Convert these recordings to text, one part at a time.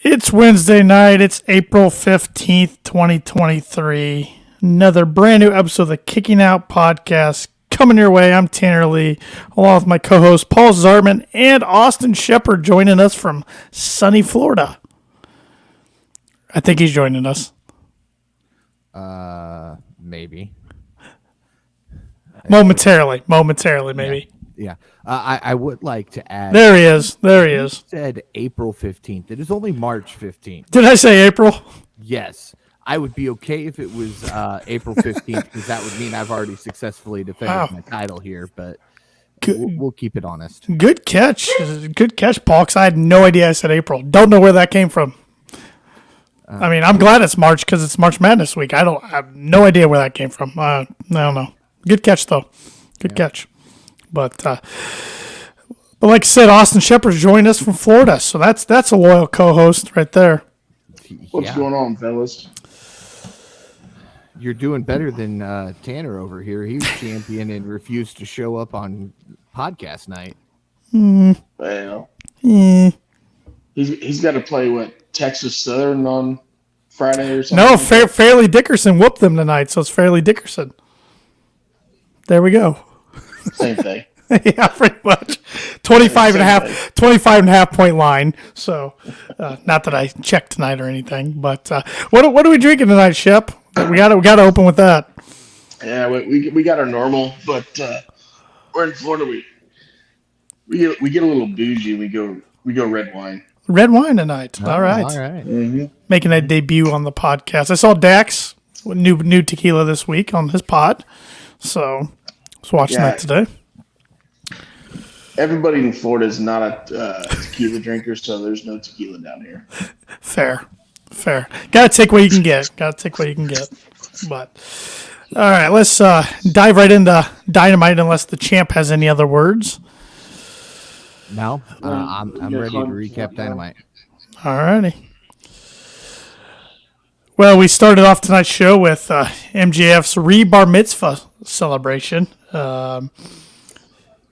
It's Wednesday night. It's April 15th, 2023. Another brand new episode of the Kicking Out Podcast coming your way. I'm Tanner Lee, along with my co-host Paul Zartman and Austin Shepard joining us from sunny Florida. I think he's joining us. Maybe. Momentarily, maybe. Yeah. I would like to add. There he is. You said April 15th. It is only March 15th. Did I say April? Yes. I would be okay if it was April 15th because that would mean I've already successfully defended my title here, but we'll keep it honest. Good catch. Good catch, Paul, because I had no idea I said April. Don't know where that came from. I mean, I'm glad it's March because it's March Madness week. I have no idea where that came from. I don't know. Good catch, though. Good catch. But like I said, Austin Shepard's joined us from Florida, so that's a loyal co-host right there. What's going on, fellas? You're doing better than Tanner over here. He was champion and refused to show up on podcast night. Well, he's got to play Texas Southern on Friday or something. No, Fairleigh Dickerson whooped them tonight, so it's Fairleigh Dickerson. There we go. Same thing. Yeah, pretty much. 25 and a half point line. So, not that I checked tonight or anything, but what are we drinking tonight, Shep? We got to open with that. Yeah, we got our normal, but we're in Florida. We get a little bougie. We go red wine. Red wine tonight. All right. Mm-hmm. Making a debut on the podcast. I saw Dax with new tequila this week on his pod. So, I was watching that today. Everybody in Florida is not a tequila drinker, so there's no tequila down here. Fair. Got to take what you can get. But, all right, let's dive right into Dynamite unless the champ has any other words. No, I'm ready to recap Dynamite. All righty. Well, we started off tonight's show with MJF's re-bar mitzvah celebration.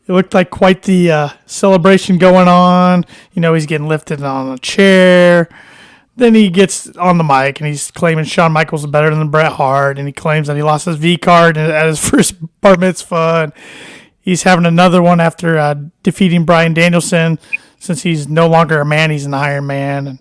It looked like quite the celebration going on. You know, he's getting lifted on a chair. Then he gets on the mic, and he's claiming Shawn Michaels is better than Bret Hart, and he claims that he lost his V card at his first bar mitzvah, and he's having another one after defeating Bryan Danielson. Since he's no longer a man, he's an Iron Man, and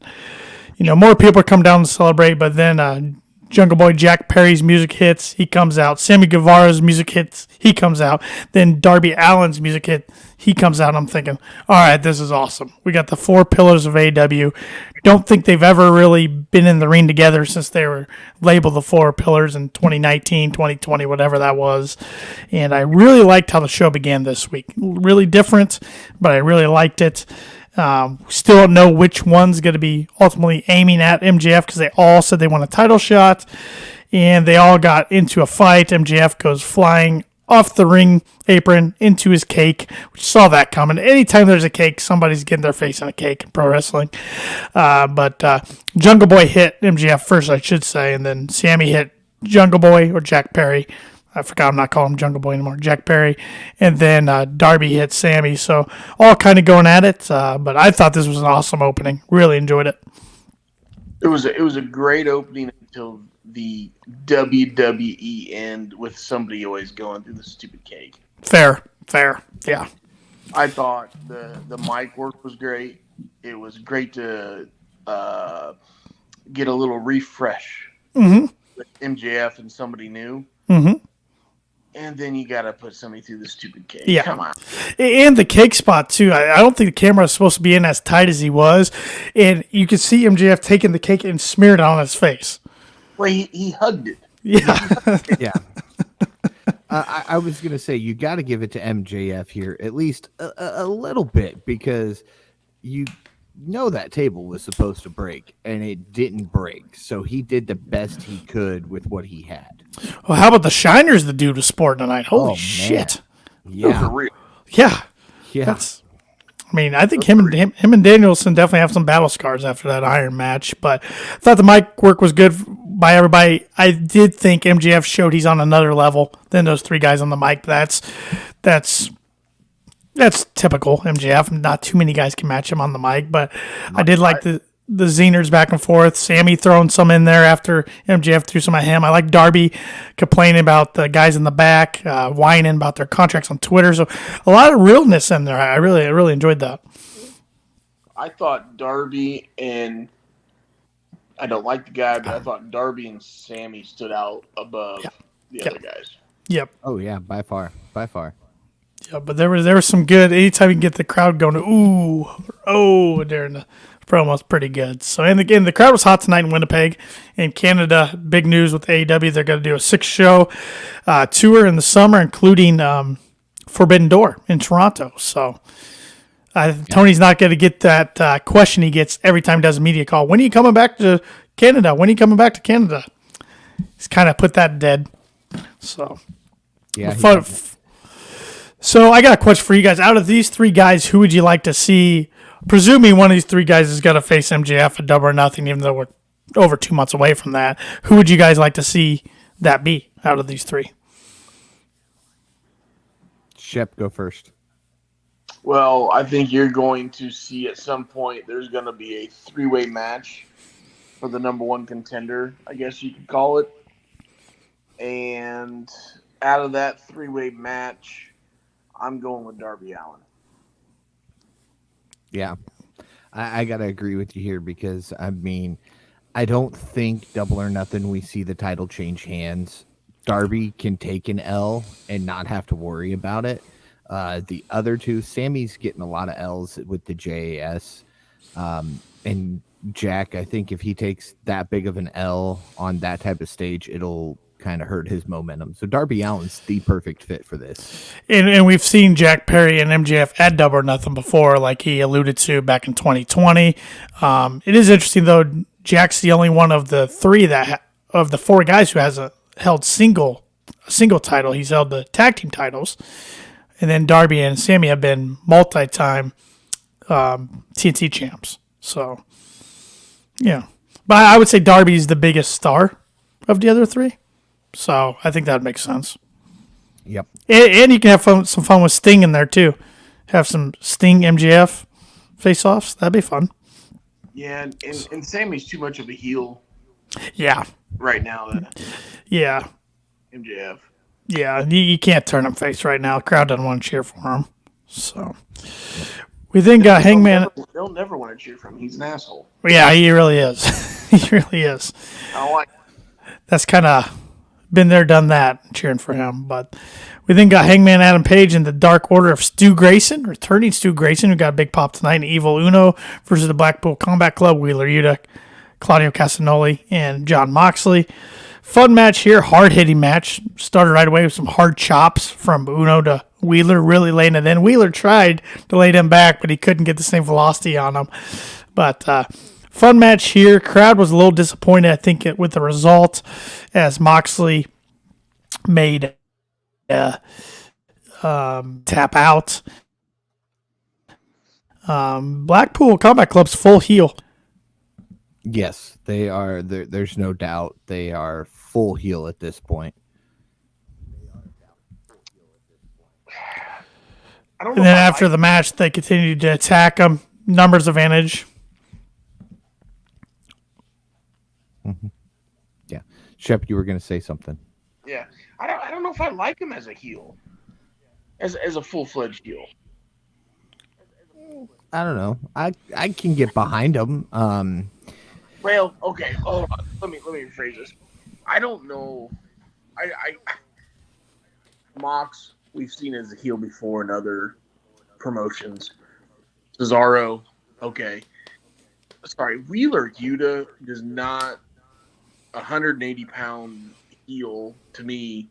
you know, more people come down to celebrate, but then Jungle Boy Jack Perry's music hits, he comes out. Sammy Guevara's music hits, he comes out. Then Darby Allin's music hit, he comes out. I'm thinking, all right, this is awesome. We got the four pillars of AEW. Don't think they've ever really been in the ring together since they were labeled the four pillars in 2019, 2020, whatever that was. And I really liked how the show began this week. Really different, but I really liked it. Still don't know which one's going to be ultimately aiming at MJF because they all said they want a title shot, and they all got into a fight. MJF goes flying off the ring apron into his cake, which saw that coming. Anytime there's a cake, somebody's getting their face in a cake in pro wrestling. But Jungle Boy hit MJF first, I should say, and then Sammy hit Jungle Boy or Jack Perry. I forgot I'm not calling him Jungle Boy anymore. Jack Perry. And then Darby hit Sammy. So all kind of going at it. But I thought this was an awesome opening. Really enjoyed it. It was a great opening until the WWE end with somebody always going through the stupid cake. Fair. Yeah. I thought the mic work was great. It was great to get a little refresh with MJF and somebody new. Mm-hmm. And then you got to put somebody through the stupid cake. Yeah. Come on. And the cake spot, too. I don't think the camera is supposed to be in as tight as he was. And you could see MJF taking the cake and smeared it on his face. Well, he hugged it. Yeah. Yeah. I was going to say, you got to give it to MJF here, at least a little bit, because you know that table was supposed to break, and it didn't break. So he did the best he could with what he had. Well, how about the shiners the dude was sporting tonight? Holy shit. Yeah. Yeah. I think him and Danielson definitely have some battle scars after that Iron match, but I thought the mic work was good by everybody. I did think MJF showed he's on another level than those three guys on the mic. That's typical MJF. Not too many guys can match him on the mic, but I did like the the Zeners back and forth. Sammy throwing some in there after MJF threw some at him. I like Darby complaining about the guys in the back, whining about their contracts on Twitter. So a lot of realness in there. I really enjoyed that. I thought Darby and I don't like the guy, but I thought Darby and Sammy stood out above the other guys. Yep. Oh yeah, by far. Yeah, but there was some good. Anytime you can get the crowd going, ooh, oh, during the promo, was pretty good. So, and again, the crowd was hot tonight in Winnipeg. In Canada, big news with AEW. They're going to do a 6-show tour in the summer, including Forbidden Door in Toronto. So, Tony's not going to get that question he gets every time he does a media call. When are you coming back to Canada? When are you coming back to Canada? He's kind of put that dead. So, Yeah. So I got a question for you guys. Out of these 3 guys, who would you like to see? Presuming one of these 3 guys is going to face MJF at Double or Nothing, even though we're over 2 months away from that. Who would you guys like to see that be out of these 3? Shep, go first. Well, I think you're going to see at some point there's going to be a 3-way match for the number 1 contender, I guess you could call it. And out of that 3-way match, I'm going with Darby Allin. Yeah, I got to agree with you here because, I mean, I don't think Double or Nothing we see the title change hands. Darby can take an L and not have to worry about it. The other 2, Sammy's getting a lot of L's with the JAS. And Jack, I think if he takes that big of an L on that type of stage, it'll kind of hurt his momentum. So Darby Allin's the perfect fit for this. And we've seen Jack Perry and MJF at Double or Nothing before, like he alluded to back in 2020. It is interesting, though. Jack's the only one of the 3 of the 4 guys who hasn't held a single title. He's held the tag team titles. And then Darby and Sammy have been multi-time TNT champs. So, yeah. But I would say Darby's the biggest star of the other 3. So I think that makes sense. Yep. And you can have some fun with Sting in there, too. Have some Sting MJF face-offs. That'd be fun. Yeah, and Sammy's too much of a heel. Yeah. Right now. Yeah. MJF. Yeah, you can't turn him face right now. The crowd doesn't want to cheer for him. So we then got Hangman. They'll never want to cheer for him. He's an asshole. Yeah, he really is. He really is. I don't like it. That's kind of been there, done that, cheering for him. But we then got Hangman Adam Page in the Dark Order of Stu Grayson, returning Stu Grayson, who got a big pop tonight in Evil Uno versus the Blackpool Combat Club, Wheeler Yuta, Claudio Castagnoli, and John Moxley. Fun match here, hard-hitting match. Started right away with some hard chops from Uno to Wheeler, really laying it in. Wheeler tried to lay them back, but he couldn't get the same velocity on them. But fun match here. Crowd was a little disappointed, I think, with the result, as Moxley made tap out. Blackpool Combat Club's full heel. Yes, they are. There's no doubt they are full heel at this point. And then after the match, they continued to attack him. Numbers advantage. Mm-hmm. Yeah. Shep, you were going to say something. Yeah. I don't know if I like him as a heel. As a full-fledged heel. I don't know. I can get behind him. Well, okay. Hold on. Let me rephrase this. I don't know. I Mox, we've seen as a heel before in other promotions. Cesaro, okay. Sorry, Wheeler Yuta does not 180-pound heel to me.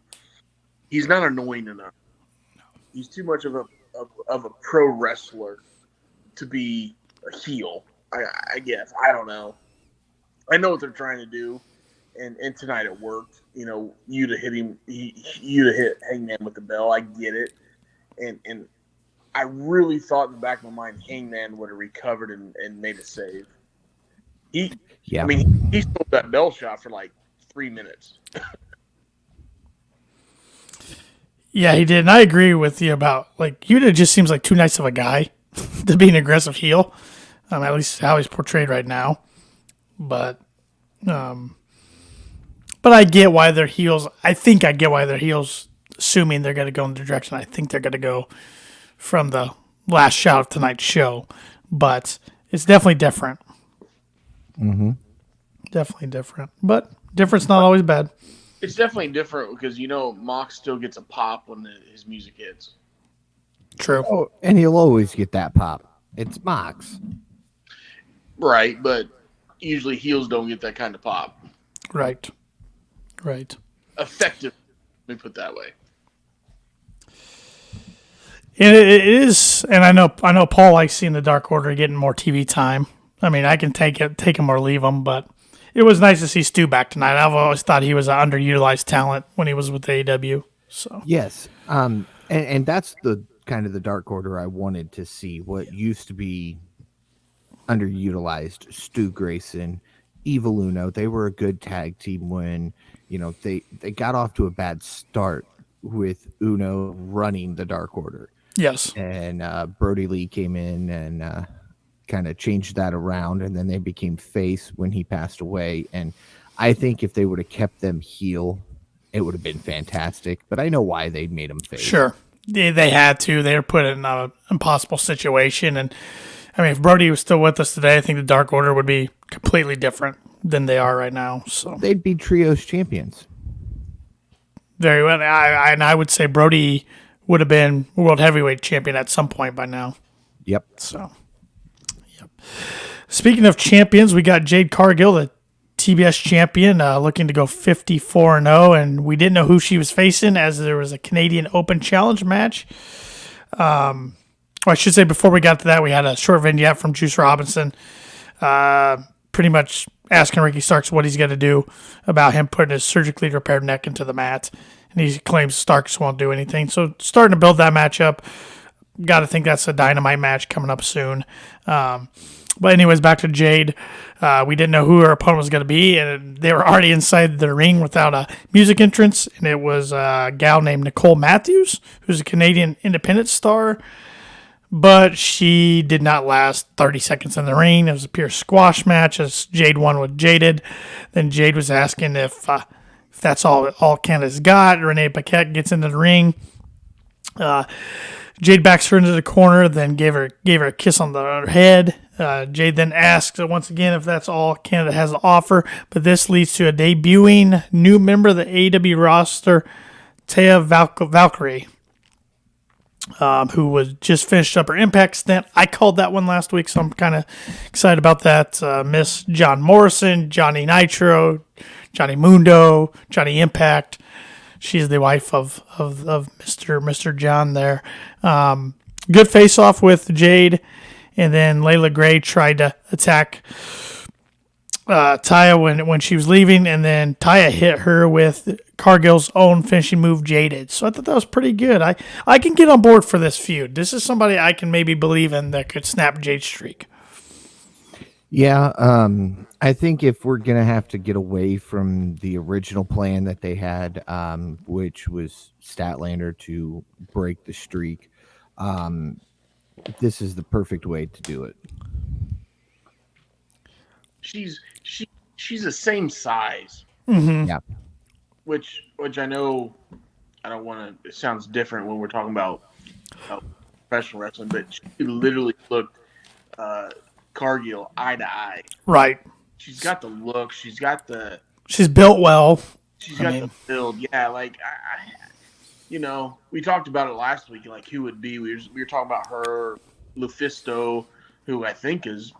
He's not annoying enough. He's too much of a pro wrestler to be a heel. I guess. I don't know. I know what they're trying to do, and tonight it worked. You know, Yuta hit Hangman with the bell. I get it, and I really thought in the back of my mind Hangman would have recovered and made a save. He stole that bell shot for like 3 minutes. Yeah, he did, and I agree with you about like Yuta just seems like too nice of a guy to be an aggressive heel. At least how he's portrayed right now. but I get why they're heels. I think I get why they're heels, assuming they're going to go in the direction I think they're going to go from the last shot of tonight's show. But it's definitely different. Mm-hmm. Definitely different. But different's not always bad. It's definitely different because, Mox still gets a pop when his music hits. True. Oh, and he'll always get that pop. It's Mox. Right, but usually heels don't get that kind of pop. Right. Effective, let me put it that way. And it is, and I know Paul likes seeing the Dark Order getting more TV time. I mean, I can take him or leave him, but it was nice to see Stu back tonight. I've always thought he was an underutilized talent when he was with AEW. So yes, and that's the kind of the Dark Order I wanted to see. What used to be underutilized, Stu Grayson, Evil Uno. They were a good tag team when they got off to a bad start with Uno running the Dark Order. Yes, and Brody Lee came in and kind of changed that around, and then they became face when he passed away. And I think if they would have kept them heel, it would have been fantastic. But I know why they made them face. Sure, they had to. They were put in an impossible situation, and I mean, if Brody was still with us today, I think the Dark Order would be completely different than they are right now. So they'd be trios champions. Very well. I would say Brody would have been world heavyweight champion at some point by now. Yep. So, yep. Speaking of champions, we got Jade Cargill, the TBS champion, looking to go 54-0, and we didn't know who she was facing as there was a Canadian Open Challenge match. Well, I should say before we got to that, we had a short vignette from Juice Robinson, pretty much asking Ricky Starks what he's going to do about him putting his surgically repaired neck into the mat. And he claims Starks won't do anything. So starting to build that match up. Got to think that's a Dynamite match coming up soon. But anyways, back to Jade. We didn't know who her opponent was going to be, and they were already inside the ring without a music entrance. And it was a gal named Nicole Matthews, who's a Canadian independent star. But she did not last 30 seconds in the ring. It was a pure squash match as Jade won with Jaded. Then Jade was asking if that's all Canada's got. Renee Paquette gets into the ring. Jade backs her into the corner, then gave her a kiss on the head. Jade then asks once again if that's all Canada has to offer. But this leads to a debuting new member of the AEW roster, Taya Valkyrie. Who was just finished up her Impact stint. I called that one last week, so I'm kind of excited about that. Miss John Morrison, Johnny Nitro, Johnny Mundo, Johnny Impact. She's the wife of Mr. John there. Good face-off with Jade, and then Layla Gray tried to attack Taya when she was leaving, and then Taya hit her with Cargill's own finishing move, Jaded. So I thought that was pretty good. I can get on board for this feud. This is somebody I can maybe believe in that could snap Jade's streak. Yeah, I think if we're going to have to get away from the original plan that they had, which was Statlander to break the streak, this is the perfect way to do it. She's the same size. Mm-hmm. Yeah. Which I know I don't want to. It sounds different when we're talking about professional wrestling, but she literally looked Cargill eye to eye. Right. She's got the look. She's built well. She's got the build. Yeah, like we talked about it last week. Like who would be? We were talking about her, Lufisto, who I think is.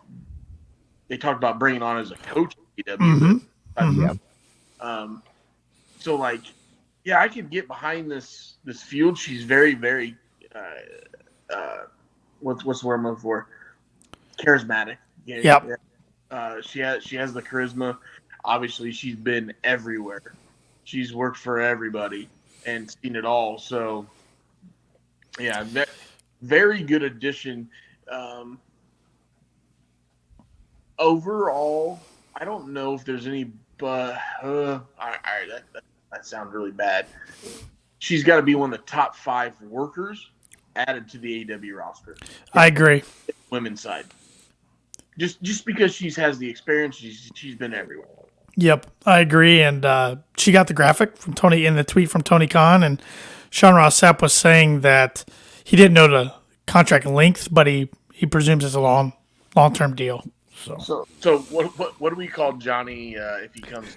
They talked about bringing on as a coach at AEW. Mm-hmm. So like, yeah, I could get behind this feud. She's very, very what's the word I'm looking for? Charismatic. Yeah. She has the charisma. Obviously, she's been everywhere. She's worked for everybody and seen it all. So, yeah, very good addition. Overall, I don't know if there's any, but that sounds really bad. She's got to be one of the top 5 workers added to the AEW roster. I agree. Women's side. Just because she has the experience, she's been everywhere. Yep, I agree. And she got the graphic from Tony in the tweet from Tony Khan, and Sean Ross Sapp was saying that he didn't know the contract length, but he presumes it's a long term deal. So what do we call Johnny if he comes?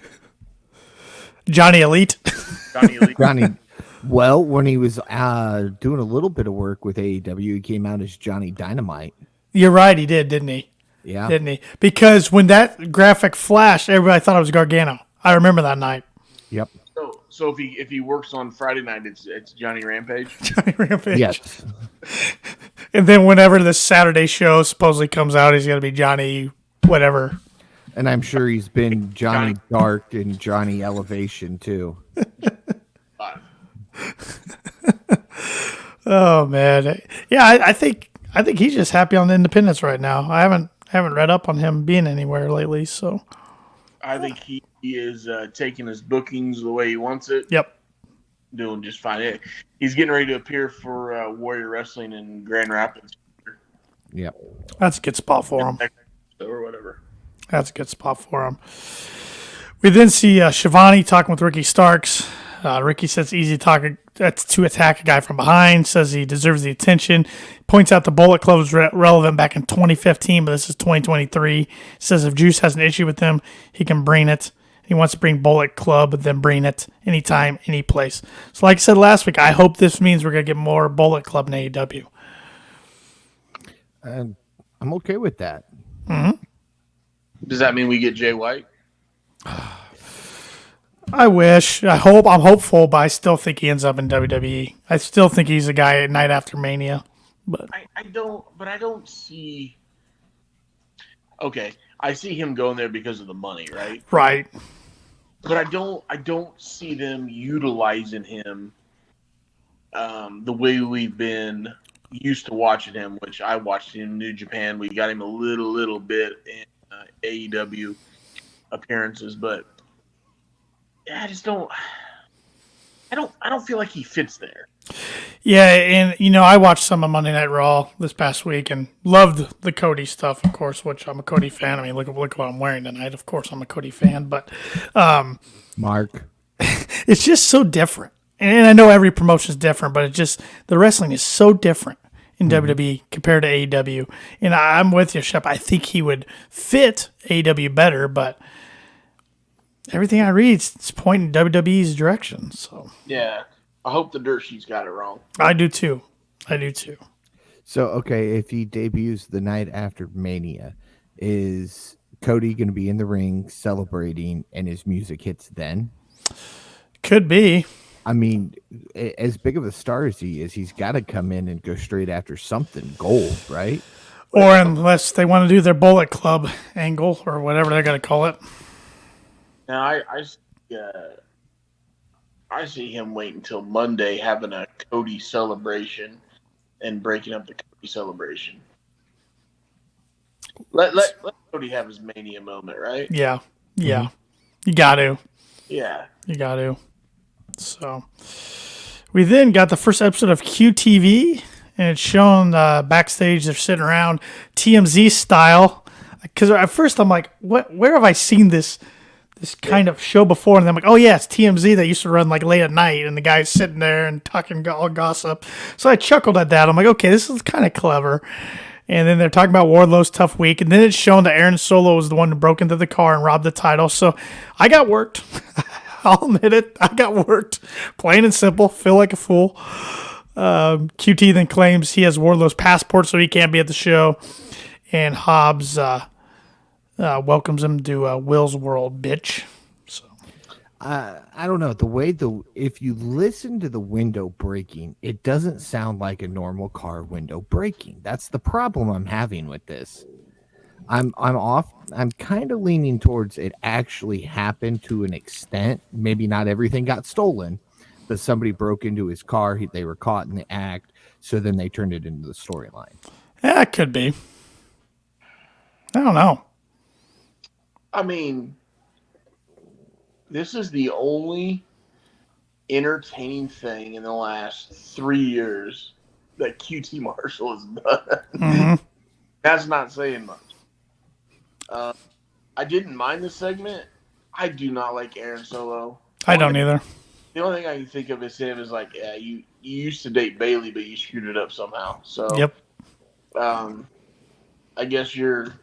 Johnny Elite. Johnny Elite. Johnny. Well, when he was doing a little bit of work with AEW, he came out as Johnny Dynamite. You're right, he did, didn't he? Yeah. Didn't he? Because when that graphic flashed, everybody thought it was Gargano. I remember that night. Yep. So if he works on Friday night, it's Johnny Rampage. Johnny Rampage. Yes. And then whenever this Saturday show supposedly comes out, he's going to be Johnny whatever. And I'm sure he's been Johnny Dark and Johnny Elevation too. Oh man, yeah. I think he's just happy on the independents right now. I haven't read up on him being anywhere lately, so I think he is taking his bookings the way he wants it. Yep, doing just fine. He's getting ready to appear for Warrior Wrestling in Grand Rapids. Yep, that's a good spot for him. Or whatever. That's a good spot for him. We then see Shivani talking with Ricky Starks. Ricky says it's easy to attack a guy from behind, says he deserves the attention, points out the Bullet Club was relevant back in 2015, but this is 2023. Says if Juice has an issue with him, he can bring it. He wants to bring Bullet Club, then bring it anytime, any place. So like I said last week, I hope this means we're going to get more Bullet Club in AEW. And I'm okay with that. Mm-hmm. Does that mean we get Jay White? I wish. I hope. I'm hopeful, but I still think he ends up in WWE. I still think he's a guy at Night After Mania. But I don't see. Okay, I see him going there because of the money, right? Right. But I don't see them utilizing him the way we've been used to watching him, which I watched in New Japan. We got him a little bit in AEW appearances, but I just don't. I don't feel like he fits there. Yeah, and I watched some of Monday Night Raw this past week and loved the Cody stuff, of course, which I'm a Cody fan. I mean, look what I'm wearing tonight. Of course, I'm a Cody fan, but Mark, it's just so different. And I know every promotion is different, but it's just the wrestling is so different in WWE compared to AEW. And I'm with you, Shep. I think he would fit AEW better, but everything I read is pointing WWE's direction. So yeah, I hope the dirt sheet's got it wrong. I do too. So okay, if he debuts the night after Mania, is Cody going to be in the ring celebrating, and his music hits then? Could be. I mean, as big of a star as he is, he's got to come in and go straight after something gold, right? Or unless they want to do their Bullet Club angle or whatever they're going to call it. Now, I see him wait until Monday having a Cody celebration and breaking up the Cody celebration. Let Cody have his Mania moment, right? Yeah. Mm-hmm. You got to. Yeah. You got to. So we then got the first episode of QTV, and it's shown backstage. They're sitting around TMZ style. Because at first I'm like, where have I seen this kind of show before? And then I'm like, oh yeah, it's TMZ that used to run like late at night, and the guy's sitting there and talking all gossip. So I chuckled at that. I'm like, okay, this is kind of clever. And then they're talking about Wardlow's tough week, and then it's shown that Aaron Solo was the one who broke into the car and robbed the title. So I got worked. I'll admit it. I got worked. Plain and simple. Feel like a fool. QT then claims he has Wardlow's passport, so he can't be at the show. And Hobbs welcomes him to Will's World, bitch. So I don't know. If you listen to the window breaking, it doesn't sound like a normal car window breaking. That's the problem I'm having with this. I'm kind of leaning towards it actually happened to an extent. Maybe not everything got stolen, but somebody broke into his car. They were caught in the act, so then they turned it into the storyline. Yeah, it could be. I don't know. I mean, this is the only entertaining thing in the last 3 years that QT Marshall has done. Mm-hmm. That's not saying much. I didn't mind the segment. I do not like Aaron Solo. I don't either. The only thing I can think of is him is like, yeah, you used to date Bailey, but you screwed it up somehow. So, Yep. I guess you're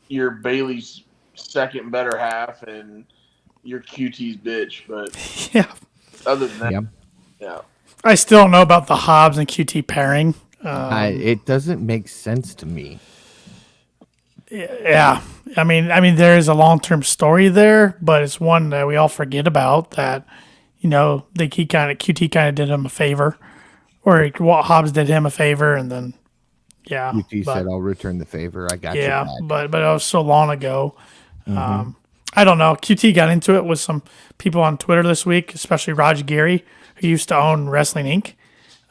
Bailey's second better half, and you're QT's bitch. But Yeah. other than that, Yeah. yeah. I still don't know about the Hobbs and QT pairing. It doesn't make sense to me. Yeah. I mean, there is a long-term story there, but it's one that we all forget about. That QT kind of did him a favor, or Hobbs did him a favor, and then QT said, "I'll return the favor. I got you yeah, back." but it was so long ago. I don't know. QT got into it with some people on Twitter this week, especially Raj Giri, who used to own Wrestling Inc.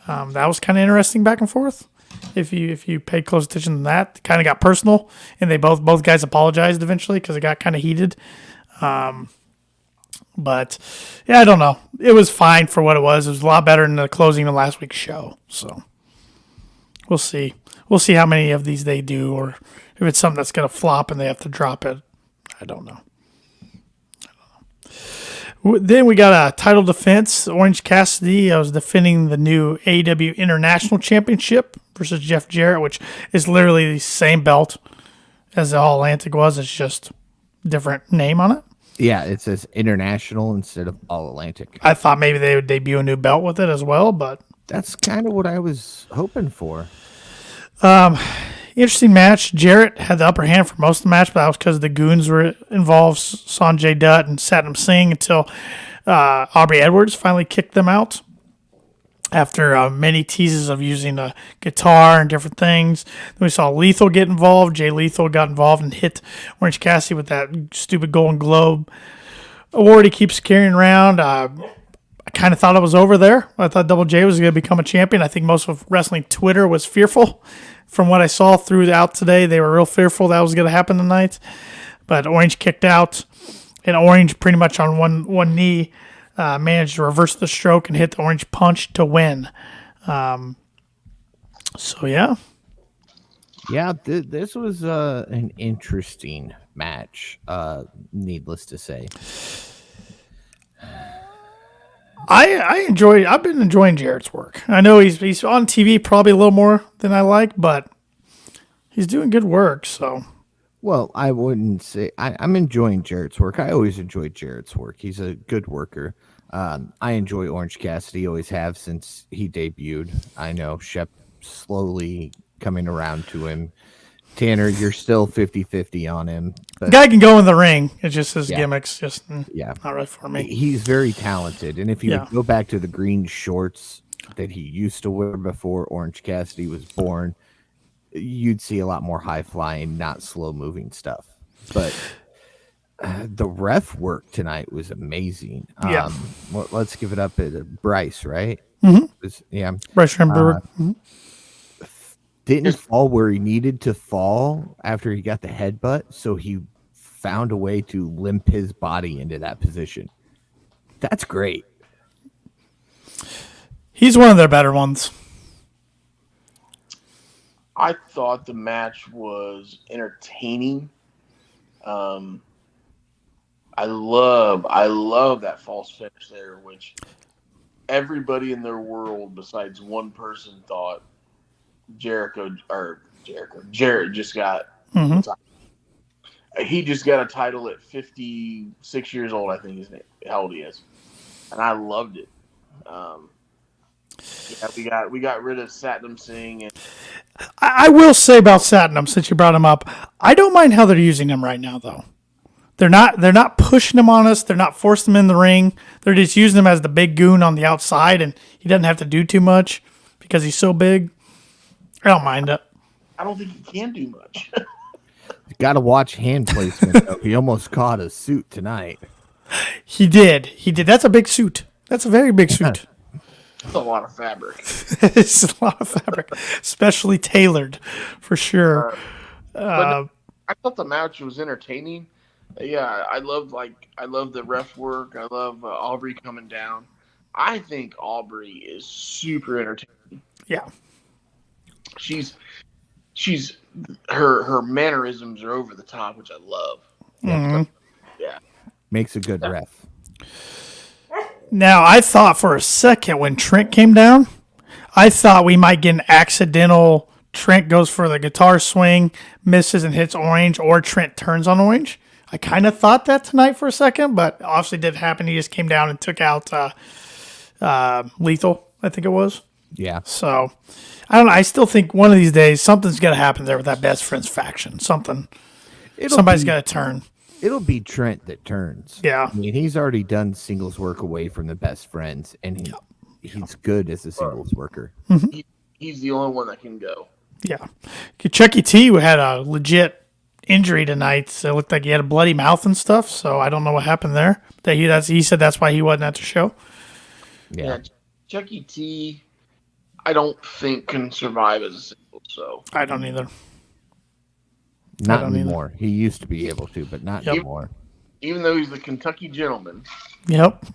That was kind of interesting back and forth. If you paid close attention to that, it kind of got personal, and they both guys apologized eventually because it got kind of heated. But yeah, I don't know. It was fine for what it was. It was a lot better than the closing of last week's show. So we'll see. We'll see how many of these they do, or if it's something that's going to flop and they have to drop it. I don't know. Then we got a title defense. Orange Cassidy was defending the new AEW International Championship versus Jeff Jarrett, which is literally the same belt as the All Atlantic was. It's just different name on it. Yeah, it says International instead of All Atlantic. I thought maybe they would debut a new belt with it as well, but That's kind of what I was hoping for. interesting match. Jarrett had the upper hand for most of the match, but that was because the goons were involved, Sanjay Dutt and Satnam Singh, until Aubrey Edwards finally kicked them out after many teases of using a guitar and different things. Then we saw Lethal get involved. Jay Lethal got involved and hit Orange Cassidy with that stupid Golden Globe award he keeps carrying around. I kind of thought it was over there. I thought Double J was going to become a champion. I think most of wrestling Twitter was fearful. From what I saw throughout today, they were real fearful that was going to happen tonight. But Orange kicked out, and Orange pretty much on one knee managed to reverse the stroke and hit the Orange punch to win. So, yeah. Yeah, this was an interesting match, needless to say. I've been enjoying Jarrett's work. I know he's on TV probably a little more than I like, but he's doing good work. So, Well, I wouldn't say I'm enjoying Jarrett's work. I always enjoyed Jarrett's work. He's a good worker. I enjoy Orange Cassidy, always have since he debuted. I know Shep slowly coming around to him. Tanner, you're still 50-50 on him. the guy can go in the ring. It's just his gimmicks, just not really for me. He's very talented. And if you would go back to the green shorts that he used to wear before Orange Cassidy was born, you'd see a lot more high-flying, not slow-moving stuff. But the ref work tonight was amazing. Yeah. Let's give it up to Bryce, right? Mm-hmm. Bryce Remberg. Didn't fall where he needed to fall after he got the headbutt, so he found a way to limp his body into that position. That's great. He's one of their better ones. I thought the match was entertaining. I love that false finish there, which everybody in their world besides one person thought Jarrett just got. He just got a title at 56 years old. I think how old he is, and I loved it. We got rid of Satnam Singh, and I will say about Satnam, since you brought him up, I don't mind how they're using him right now, though. They're not pushing him on us. They're not forcing him in the ring. They're just using him as the big goon on the outside, and he doesn't have to do too much because he's so big. I don't mind it. I don't think he can do much. You got to watch hand placement, though. He almost caught a suit tonight. He did. That's a big suit. That's a very big suit. That's a lot of fabric. It's a lot of fabric, specially tailored, for sure. But I thought the match was entertaining. Yeah, I love the ref work. I love Aubrey coming down. I think Aubrey is super entertaining. Yeah. She's her mannerisms are over the top, which I love. Yeah. Makes a good ref. Now, I thought for a second when Trent came down, I thought we might get an accidental Trent goes for the guitar swing, misses and hits Orange, or Trent turns on Orange. I kind of thought that tonight for a second, but obviously didn't happen. He just came down and took out Lethal, I think it was. Yeah. So, I don't know. I still think one of these days something's going to happen there with that Best Friends faction. Somebody's got to turn. It'll be Trent that turns. Yeah. I mean, he's already done singles work away from the Best Friends, and he's good as a singles worker. He's the only one that can go. Yeah. Chucky T had a legit injury tonight. So it looked like he had a bloody mouth and stuff. So I don't know what happened there. He said that's why he wasn't at the show. Yeah. Chucky T, I don't think can survive as a single. So I don't either. Not anymore. He used to be able to, but not anymore. Even though he's the Kentucky gentleman. Yep.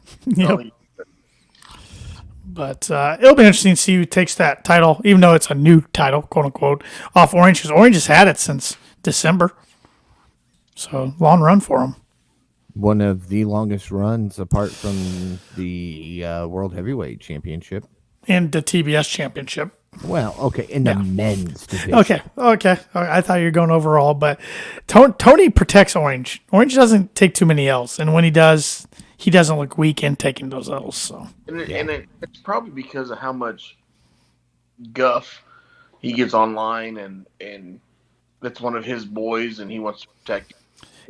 But it'll be interesting to see who takes that title, even though it's a new title, quote unquote, off Orange, because Orange has had it since December. So long run for him. One of the longest runs apart from the World Heavyweight Championship. And the TBS Championship. Well, okay, in the men's division. Okay. I thought you were going overall, but Tony protects Orange. Orange doesn't take too many L's, and when he does, he doesn't look weak in taking those L's. So, and it's probably because of how much guff he gets online, and that's one of his boys, and he wants to protect him.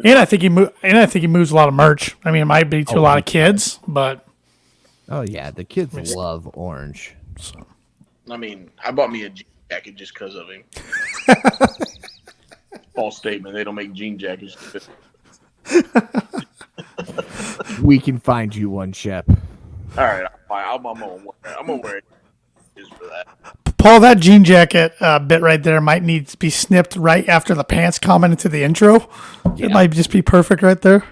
And I think he moves a lot of merch. I mean, it might be to a lot of kids, but oh yeah, the kids love Orange. So. I mean, I bought me a jean jacket just because of him. False statement. They don't make jean jackets. We can find you one, Shep. All right, I'm gonna wear it just for that. Paul, that jean jacket bit right there might need to be snipped right after the pants comment into the intro. Yeah. It might just be perfect right there.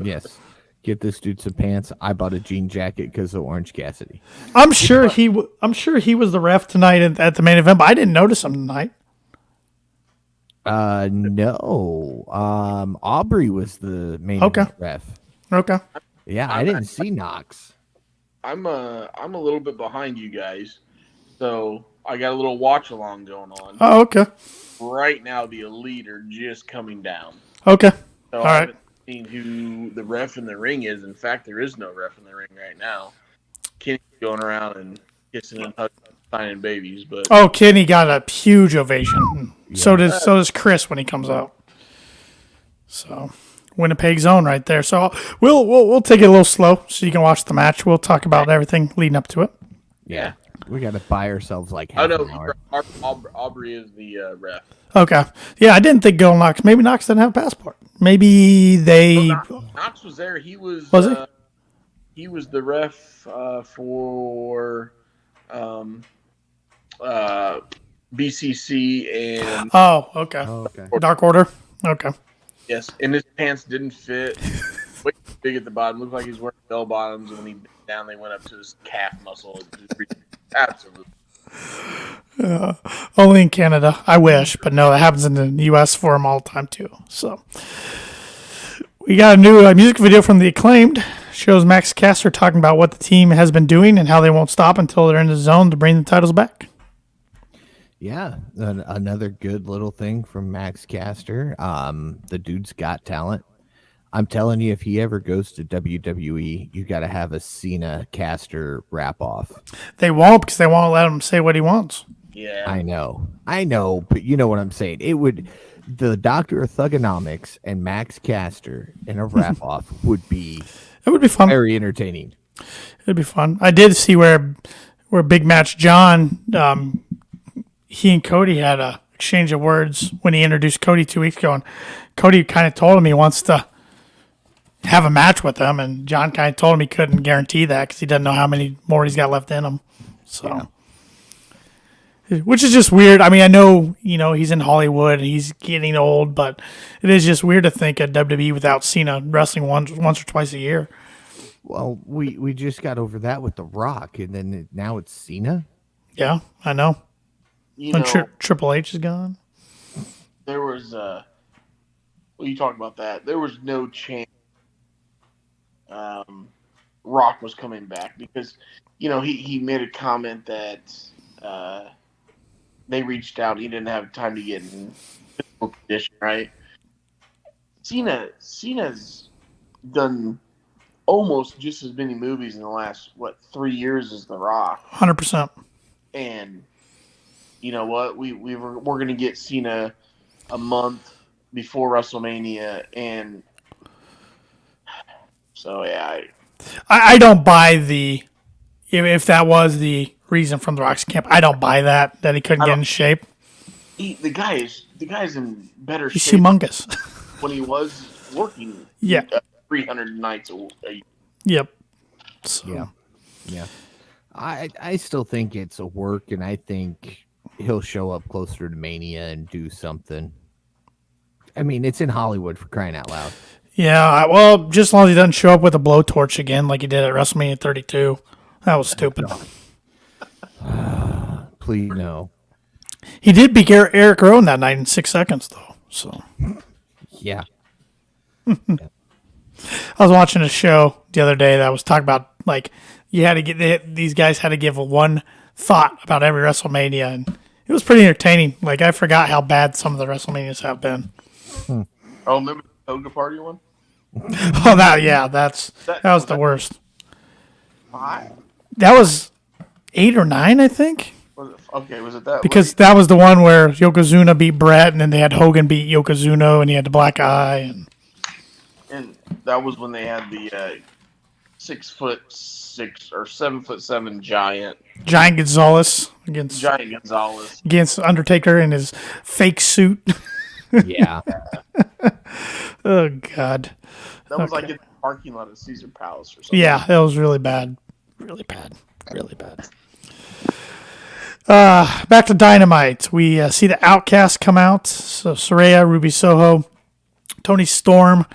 Yes. Get this dude some pants. I bought a jean jacket because of Orange Cassidy. I'm sure he was the ref tonight at the main event, but I didn't notice him tonight. No. Aubrey was the main event ref. Okay. Yeah, I didn't see Knox. I'm a little bit behind you guys, so I got a little watch along going on. Oh, okay. Right now, the Elite are just coming down. Okay. So all right. Seen who the ref in the ring is. In fact, there is no ref in the ring right now. Kenny's going around and kissing and hugging, signing babies. But Kenny got a huge ovation. Yeah. So does Chris when he comes out. So Winnipeg zone right there. So we'll take it a little slow so you can watch the match. We'll talk about everything leading up to it. Yeah, we got to buy ourselves like half an hour. Aubrey is the ref. Okay. Yeah, I didn't think Gil Knox. Maybe Knox didn't have a passport. Maybe they. Knox was there. He was. Was he? He was the ref for BCC and. Oh, okay. Dark Order. Okay. Yes, and his pants didn't fit. Way too big at the bottom. Looked like he was wearing bell bottoms. And when he bent down, they went up to his calf muscle. Absolutely. Only in Canada. I wish, but no, it happens in the U.S. for him all the time too. So we got a new music video from The Acclaimed. Shows Max Caster talking about what the team has been doing and how they won't stop until they're in the zone to bring the titles back. Yeah, another good little thing from Max Caster. The dude's got talent. I'm telling you, if he ever goes to WWE, you got to have a Cena Caster wrap off. They won't because they won't let him say what he wants. Yeah, I know, but you know what I'm saying. It would, the Doctor of Thugonomics and Max Caster in a wrap off would be. It would be fun. Very entertaining. It'd be fun. I did see where Big Match John, he and Cody had a exchange of words when he introduced Cody 2 weeks ago, and Cody kind of told him he wants to have a match with him, and John kind of told him he couldn't guarantee that because he doesn't know how many more he's got left in him. So, which is just weird. I mean, I know he's in Hollywood and he's getting old, but it is just weird to think of WWE without Cena wrestling once or twice a year. Well, we just got over that with The Rock, and then now it's Cena. Yeah, I know. Triple H is gone. There was Well, you talk about that. There was no chance Rock was coming back because, he made a comment that they reached out. He didn't have time to get in physical condition, right? Cena's done almost just as many movies in the last 3 years as The Rock. 100%. And you know what? We're going to get Cena a month before WrestleMania, and so yeah, I don't buy if that was the reason from the Rock's camp. I don't buy that he couldn't get in shape. The guy is in better He's shape humongous when he was working. 300 nights a year. Yep. So. Yeah. I still think it's a work, and I think he'll show up closer to Mania and do something. I mean, it's in Hollywood, for crying out loud. Yeah, well, just as long as he doesn't show up with a blowtorch again like he did at WrestleMania 32. That was stupid. Please, no. He did beat Eric Rowan that night in 6 seconds, though. So. Yeah. I was watching a show the other day that was talking about, like, these guys had to give one thought about every WrestleMania, and it was pretty entertaining. Like, I forgot how bad some of the WrestleManias have been. Oh, remember the Toga Party one? Oh, that was the worst. 5? That was 8 or 9, I think. Was it that? Because that was the one where Yokozuna beat Brett, and then they had Hogan beat Yokozuna, and he had the black eye. And that was when they had the 6'6" or 7'7" giant Gonzalez against Undertaker in his fake suit. Yeah. Oh God. That was like in the parking lot of Caesar Palace or something. Yeah, that was really bad. Really bad. Really bad. Back to Dynamite. We see the Outcast come out. So Saraya, Ruby Soho, Tony Storm.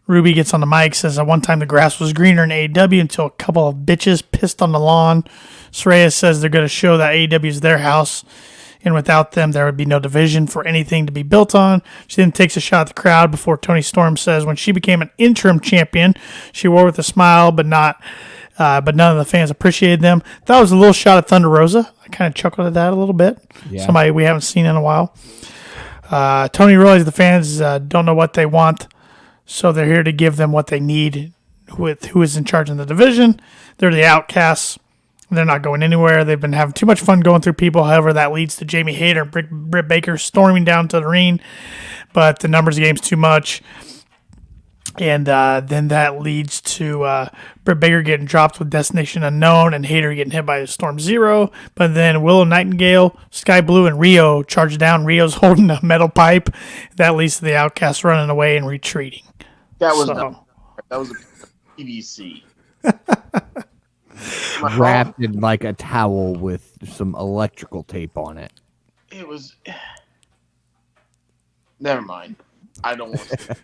Ruby gets on the mic, says at one time the grass was greener in AEW until a couple of bitches pissed on the lawn. Saraya says they're going to show that AEW is their house, and without them there would be no division for anything to be built on. She then takes a shot at the crowd before Tony Storm says when she became an interim champion, she wore with a smile, but none of the fans appreciated them. That was a little shot at Thunder Rosa. I kind of chuckled at that a little bit. Yeah. Somebody we haven't seen in a while. Tony realized the fans don't know what they want, so they're here to give them what they need with who is in charge of the division. They're the Outcasts. They're not going anywhere. They've been having too much fun going through people. However, that leads to Jamie Hayter and Britt Baker storming down to the ring, but the numbers game's too much. And then that leads to Britt Baker getting dropped with Destination Unknown and Hayter getting hit by Storm Zero. But then Willow Nightingale, Sky Blue, and Rio charge down. Rio's holding a metal pipe. That leads to the Outcasts running away and retreating. That was a PVC. Wrapped in like a towel with some electrical tape on it. It was. Never mind. I don't want to.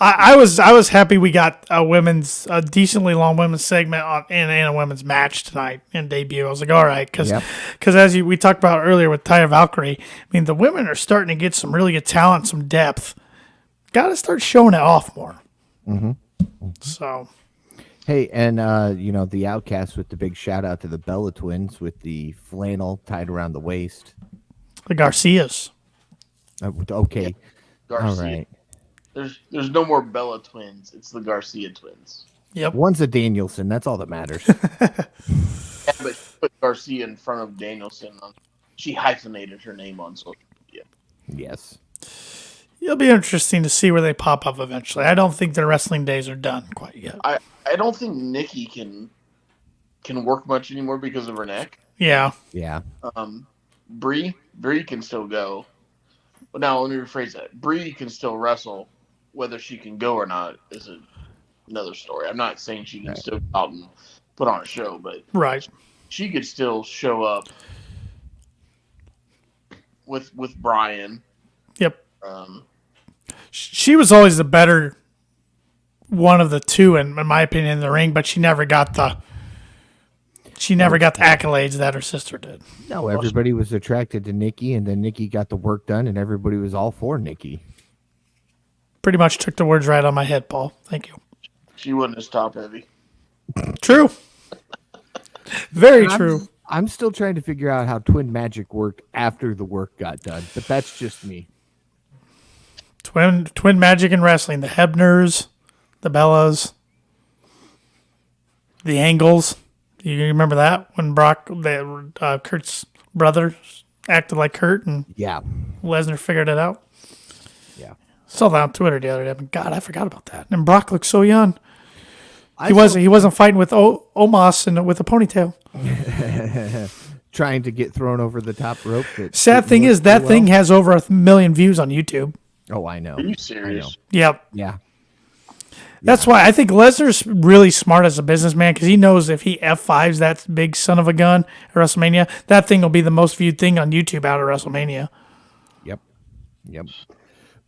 I was happy we got a decently long women's segment and a women's match tonight and debut. I was like, all right, because as we talked about earlier with Taya Valkyrie, I mean the women are starting to get some really good talent, some depth. Got to start showing it off more. Mm-hmm. So, hey, and the Outcasts with the big shout out to the Bella Twins with the flannel tied around the waist. The Garcias. Okay, Garcia. All right. There's no more Bella Twins. It's the Garcia Twins. Yep. One's a Danielson. That's all that matters. Yeah, but she put Garcia in front of Danielson. She hyphenated her name on social media. Yes. It'll be interesting to see where they pop up eventually. I don't think their wrestling days are done quite yet. I don't think Nikki can work much anymore because of her neck. Yeah. Yeah. Bree can still go. But now let me rephrase that. Bree can still wrestle. Whether she can go or not is another story. I'm not saying she can still go out and put on a show, but she could still show up with Brian. Yep. She was always the better one of the two, in my opinion, in the ring, but she never got the She never got the accolades that her sister did. No, everybody was attracted to Nikki, and then Nikki got the work done, and everybody was all for Nikki. Pretty much took the words right on my head, Paul. Thank you. She wasn't as top heavy. True. Very true. I'm still trying to figure out how Twin Magic worked after the work got done, but that's just me. Twin Magic in wrestling. The Hebners, the Bellas, the Angles. You remember that when Kurt's brother acted like Kurt and Yeah. Lesnar figured it out? Yeah. Saw that on Twitter the other day. God, I forgot about that. And Brock looked so young. He wasn't fighting with Omos and with a ponytail. Trying to get thrown over the top rope. Sad thing is that thing has over 1 million views on YouTube. Oh, I know. Are you serious? Yep. Yeah. That's why I think Lesnar's really smart as a businessman because he knows if he F5s that big son of a gun at WrestleMania, that thing will be the most viewed thing on YouTube out of WrestleMania. Yep.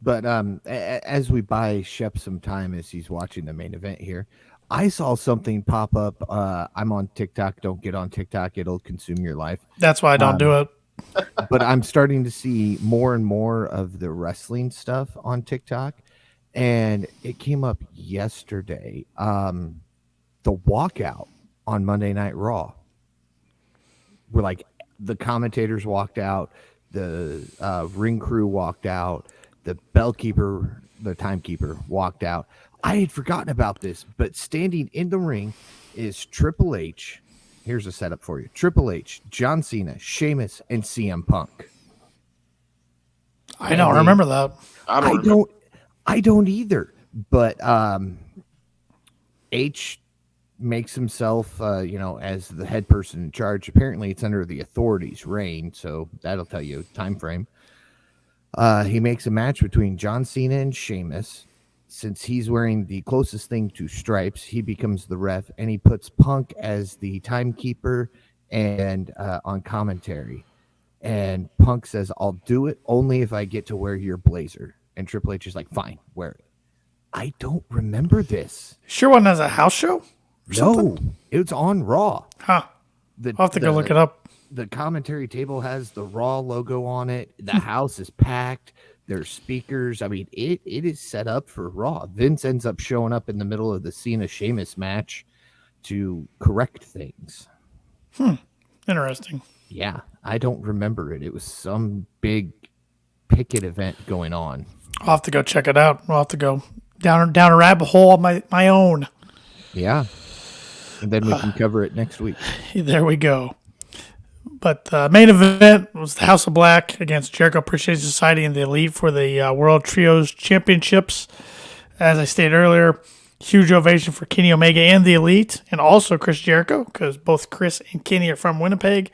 But as we buy Shep some time as he's watching the main event here, I saw something pop up. I'm on TikTok. Don't get on TikTok. It'll consume your life. That's why I don't do it. But I'm starting to see more and more of the wrestling stuff on TikTok. And it came up yesterday. The walkout on Monday Night Raw. Where like the commentators walked out, the ring crew walked out, the bellkeeper, the timekeeper walked out. I had forgotten about this, but standing in the ring is Triple H. Here's a setup for you. Triple H, John Cena, Sheamus, and CM Punk. I don't remember that. I don't either. But H makes himself, as the head person in charge. Apparently, it's under the Authority's reign, so that'll tell you time frame. He makes a match between John Cena and Sheamus. Since he's wearing the closest thing to stripes, he becomes the ref, and he puts Punk as the timekeeper and on commentary. And Punk says, "I'll do it only if I get to wear your blazer." And Triple H is like, "Fine, wear it." I don't remember this. Sure wasn't as a house show? No, it's on Raw. Huh. I'll have to go look it up. The commentary table has the Raw logo on it. The house is packed. There's speakers. I mean, it is set up for Raw. Vince ends up showing up in the middle of the Cena-Sheamus match to correct things. Interesting. Yeah, I don't remember it. It was some big picket event going on. I'll have to go check it out. I'll have to go down a rabbit hole of my own. Yeah. And then we can cover it next week. There we go. But the main event was the House of Black against Jericho Appreciation Society and the Elite for the World Trios Championships. As I stated earlier, huge ovation for Kenny Omega and the Elite, and also Chris Jericho, because both Chris and Kenny are from Winnipeg.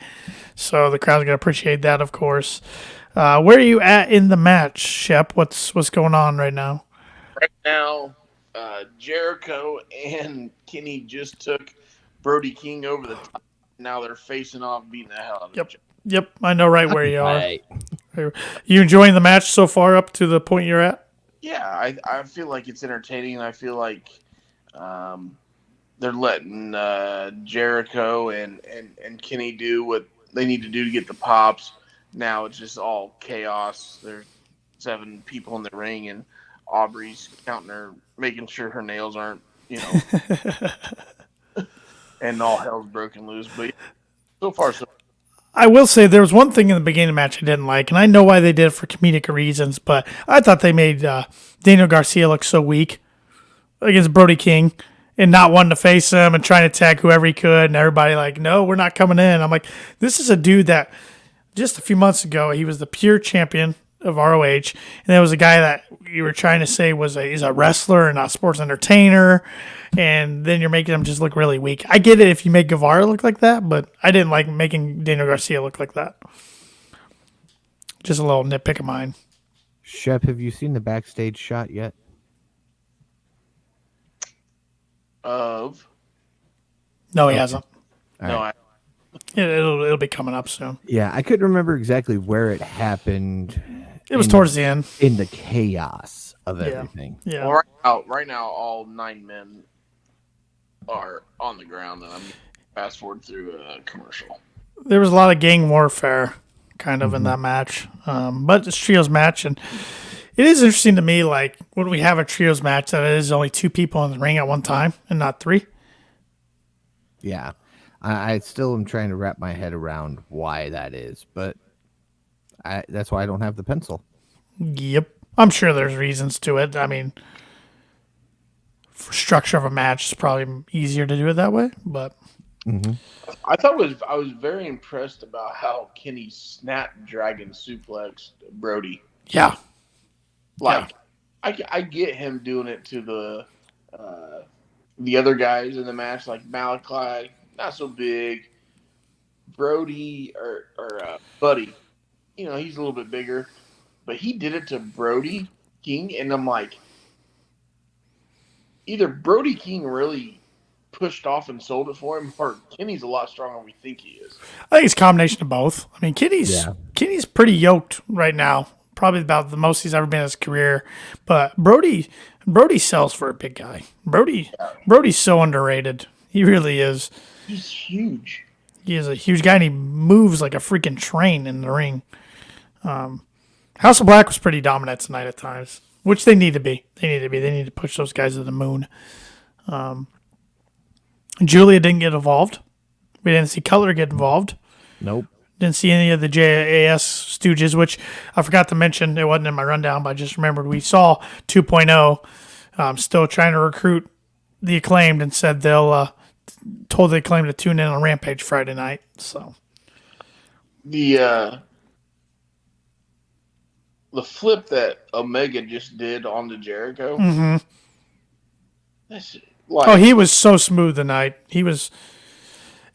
So the crowd's going to appreciate that, of course. Where are you at in the match, Shep? What's going on right now? Right now, Jericho and Kenny just took Brody King over the top. Now they're facing off, beating the hell out of each other. Yep, I know right where you are. Right. You enjoying the match so far up to the point you're at? Yeah, I feel like it's entertaining. I feel like they're letting Jericho and Kenny do what they need to do to get the pops. Now it's just all chaos. There's 7 people in the ring, and Aubrey's counting her, making sure her nails aren't, and all hell's broken loose. But so far, so I will say there was one thing in the beginning of the match I didn't like, and I know why they did it for comedic reasons, but I thought they made Daniel Garcia look so weak against Brody King and not wanting to face him and trying to tag whoever he could, and everybody like, no, we're not coming in. I'm like, this is a dude that just a few months ago, he was the pure champion of ROH, and there was a guy that you were trying to say is a wrestler and not a sports entertainer, and then you're making him just look really weak. I get it if you make Guevara look like that, but I didn't like making Daniel Garcia look like that. Just a little nitpick of mine. Shep, have you seen the backstage shot yet? of No, he hasn't. no, right. It'll be coming up soon. Yeah, I couldn't remember exactly where it happened. It was towards the end. In the chaos of everything. Yeah. Well, right now, all 9 men are on the ground, and fast forward through a commercial. There was a lot of gang warfare kind of in that match. But it's trios match, and it is interesting to me, like, when we have a trios match that it is only 2 people in the ring at one time and not 3. Yeah. I still am trying to wrap my head around why that is, but that's why I don't have the pencil. Yep. I'm sure there's reasons to it. I mean, for structure of a match, it's probably easier to do it that way, but... I was very impressed about how Kenny snapdragon suplexed Brody. Yeah. Like, I get him doing it to the other guys in the match, like Malachi, not so big. Brody or Buddy, he's a little bit bigger, but he did it to Brody King, and I'm like, either Brody King really pushed off and sold it for him, or Kenny's a lot stronger than we think he is. I think it's a combination of both. I mean, Kenny's pretty yoked right now. Probably about the most he's ever been in his career. But Brody sells for a big guy. Brody's so underrated. He really is. He's huge. He is a huge guy, and he moves like a freaking train in the ring. House of Black was pretty dominant tonight at times, which they need to be. They need to push those guys to the moon. Julia didn't get involved. We didn't see Cutler get involved. Nope. Didn't see any of the JAS stooges, which I forgot to mention. It wasn't in my rundown, but I just remembered we saw 2.0 still trying to recruit the Acclaimed, and said they'll told the Acclaimed to tune in on Rampage Friday night. So the flip that Omega just did onto Jericho. Mm-hmm. That's like, he was so smooth tonight. He was,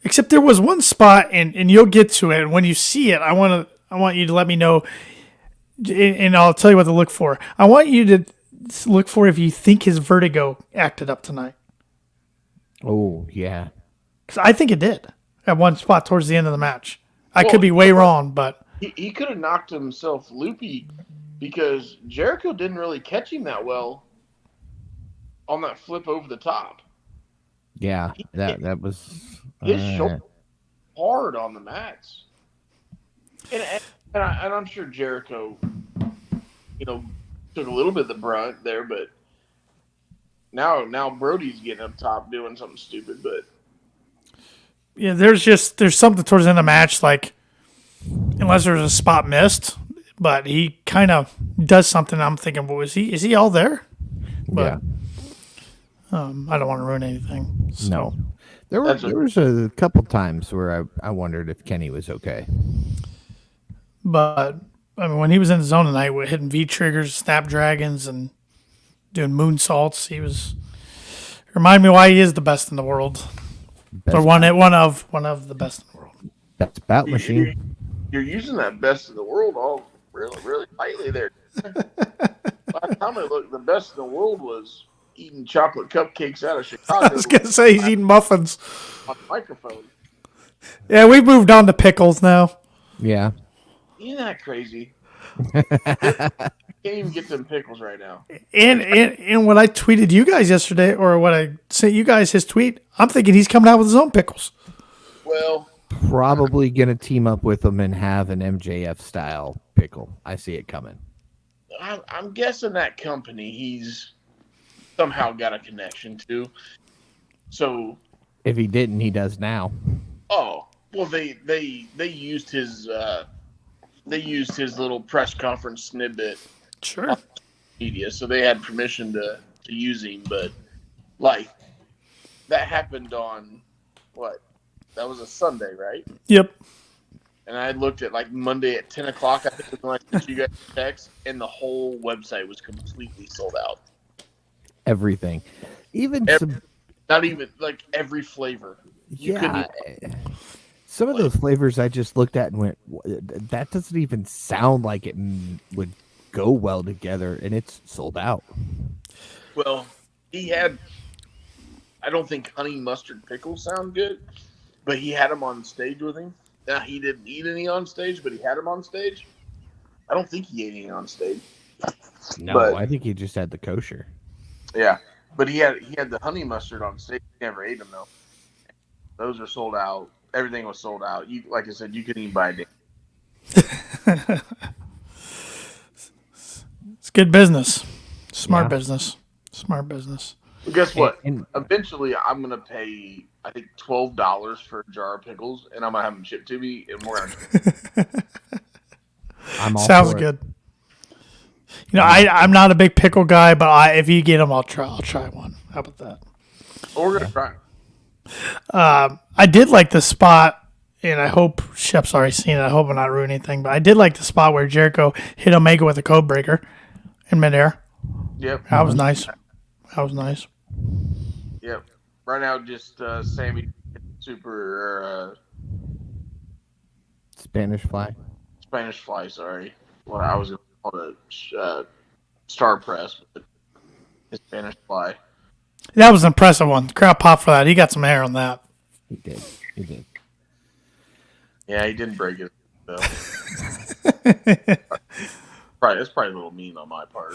except there was one spot, and you'll get to it. And when you see it, I want you to let me know, and I'll tell you what to look for. I want you to look for if you think his vertigo acted up tonight. Oh, yeah. Because I think it did at one spot towards the end of the match. I could be way wrong, but... He could have knocked himself loopy because Jericho didn't really catch him that well on that flip over the top. Yeah, that was... His shoulder hard on the mats. And I'm sure Jericho, took a little bit of the brunt there, but now Brody's getting up top doing something stupid, but... Yeah, there's something towards the end of the match, like, unless there's a spot missed, but he kind of does something. I'm thinking, well, is he all there? But, yeah. I don't want to ruin anything. So. No. There was a couple times where I wondered if Kenny was okay. But, I mean, when he was in the zone tonight, with hitting V-triggers, snapdragons, and doing moonsaults, he was... Remind me why he is the best in the world. Or one of the best in the world. That's Bout Machine. You're using that best in the world all really, really lightly there. Last time I looked, the best in the world was eating chocolate cupcakes out of Chicago. I was going to say he's eating muffins. On the microphone. Yeah, we've moved on to pickles now. Yeah. Isn't that crazy? Can't even get them pickles right now. And when I tweeted you guys yesterday, or when I sent you guys his tweet, I'm thinking he's coming out with his own pickles. Well, probably gonna team up with him and have an MJF style pickle. I see it coming. I'm guessing that company he's somehow got a connection to. So if he didn't, he does now. Oh well, they used his little press conference snippet. Sure. Media, so they had permission to use him, but like that happened on what? That was a Sunday, right? Yep. And I looked at like Monday at 10 o'clock. I think when I sent you guys a text, and the whole website was completely sold out. Everything, not even like every flavor. Some of those flavors I just looked at and went, that doesn't even sound like it would go well together, and it's sold out. Well, he had, I don't think honey mustard pickles sound good, but he had them on stage with him. Now, he didn't eat any on stage, but he had them on stage. I don't think he ate any on stage. No, I think he just had the kosher. Yeah, but he had the honey mustard on stage. He never ate them, though. Those are sold out. Everything was sold out. You, like I said, you couldn't even buy a damn. It's good business. Smart Yeah. business. Smart business. But guess what? And Eventually, I'm gonna pay, I think, $12 for a jar of pickles, and I'm gonna have them shipped to me, and we're gonna. I'm all Sounds for it. good. You know, I'm not a big pickle guy, but if you get them, I'll try one. How about that? We're gonna try. I did like the spot, and I hope Shep's already seen it. I hope I'm not ruining anything, but I did like the spot where Jericho hit Omega with a code breaker in midair. Yep. That was nice. That was nice. Yep. Right now, just Sammy super Spanish fly. Spanish fly. Sorry, well, I was gonna call it star press, but it's Spanish fly. That was an impressive one. Crowd popped for that. He got some hair on that. He did. He did. Yeah, he didn't break it. So. That's probably a little mean on my part.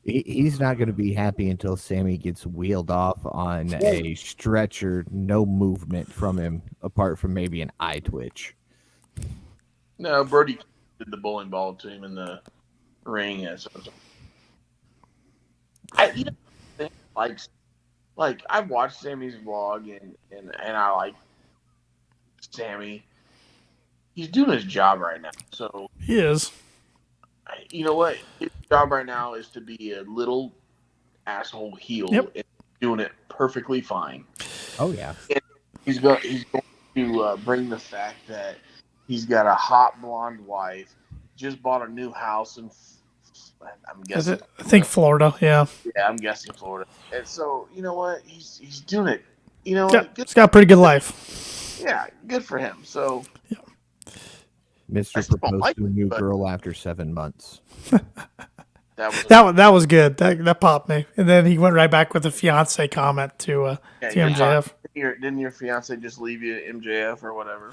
He's not going to be happy until Sammy gets wheeled off on a stretcher, no movement from him, apart from maybe an eye twitch. No, Brody did the bowling ball to him in the ring. Yeah, so like I've watched Sammy's vlog and I like Sammy. He's doing his job right now. So He is. you know what? His job right now is to be a little asshole heel and doing it perfectly fine. Oh yeah. And he's going to bring the fact that he's got a hot blonde wife, just bought a new house in I'm guessing. I think Florida, yeah. Yeah, I'm guessing Florida. And so, you know what? He's doing it. You know Yeah, what? he's got a pretty good life. Yeah, good for him. So, Mr. proposed to a new girl after 7 months. That was good. That popped me. And then he went right back with a fiance comment to MJF. Didn't your fiance just leave you at MJF or whatever?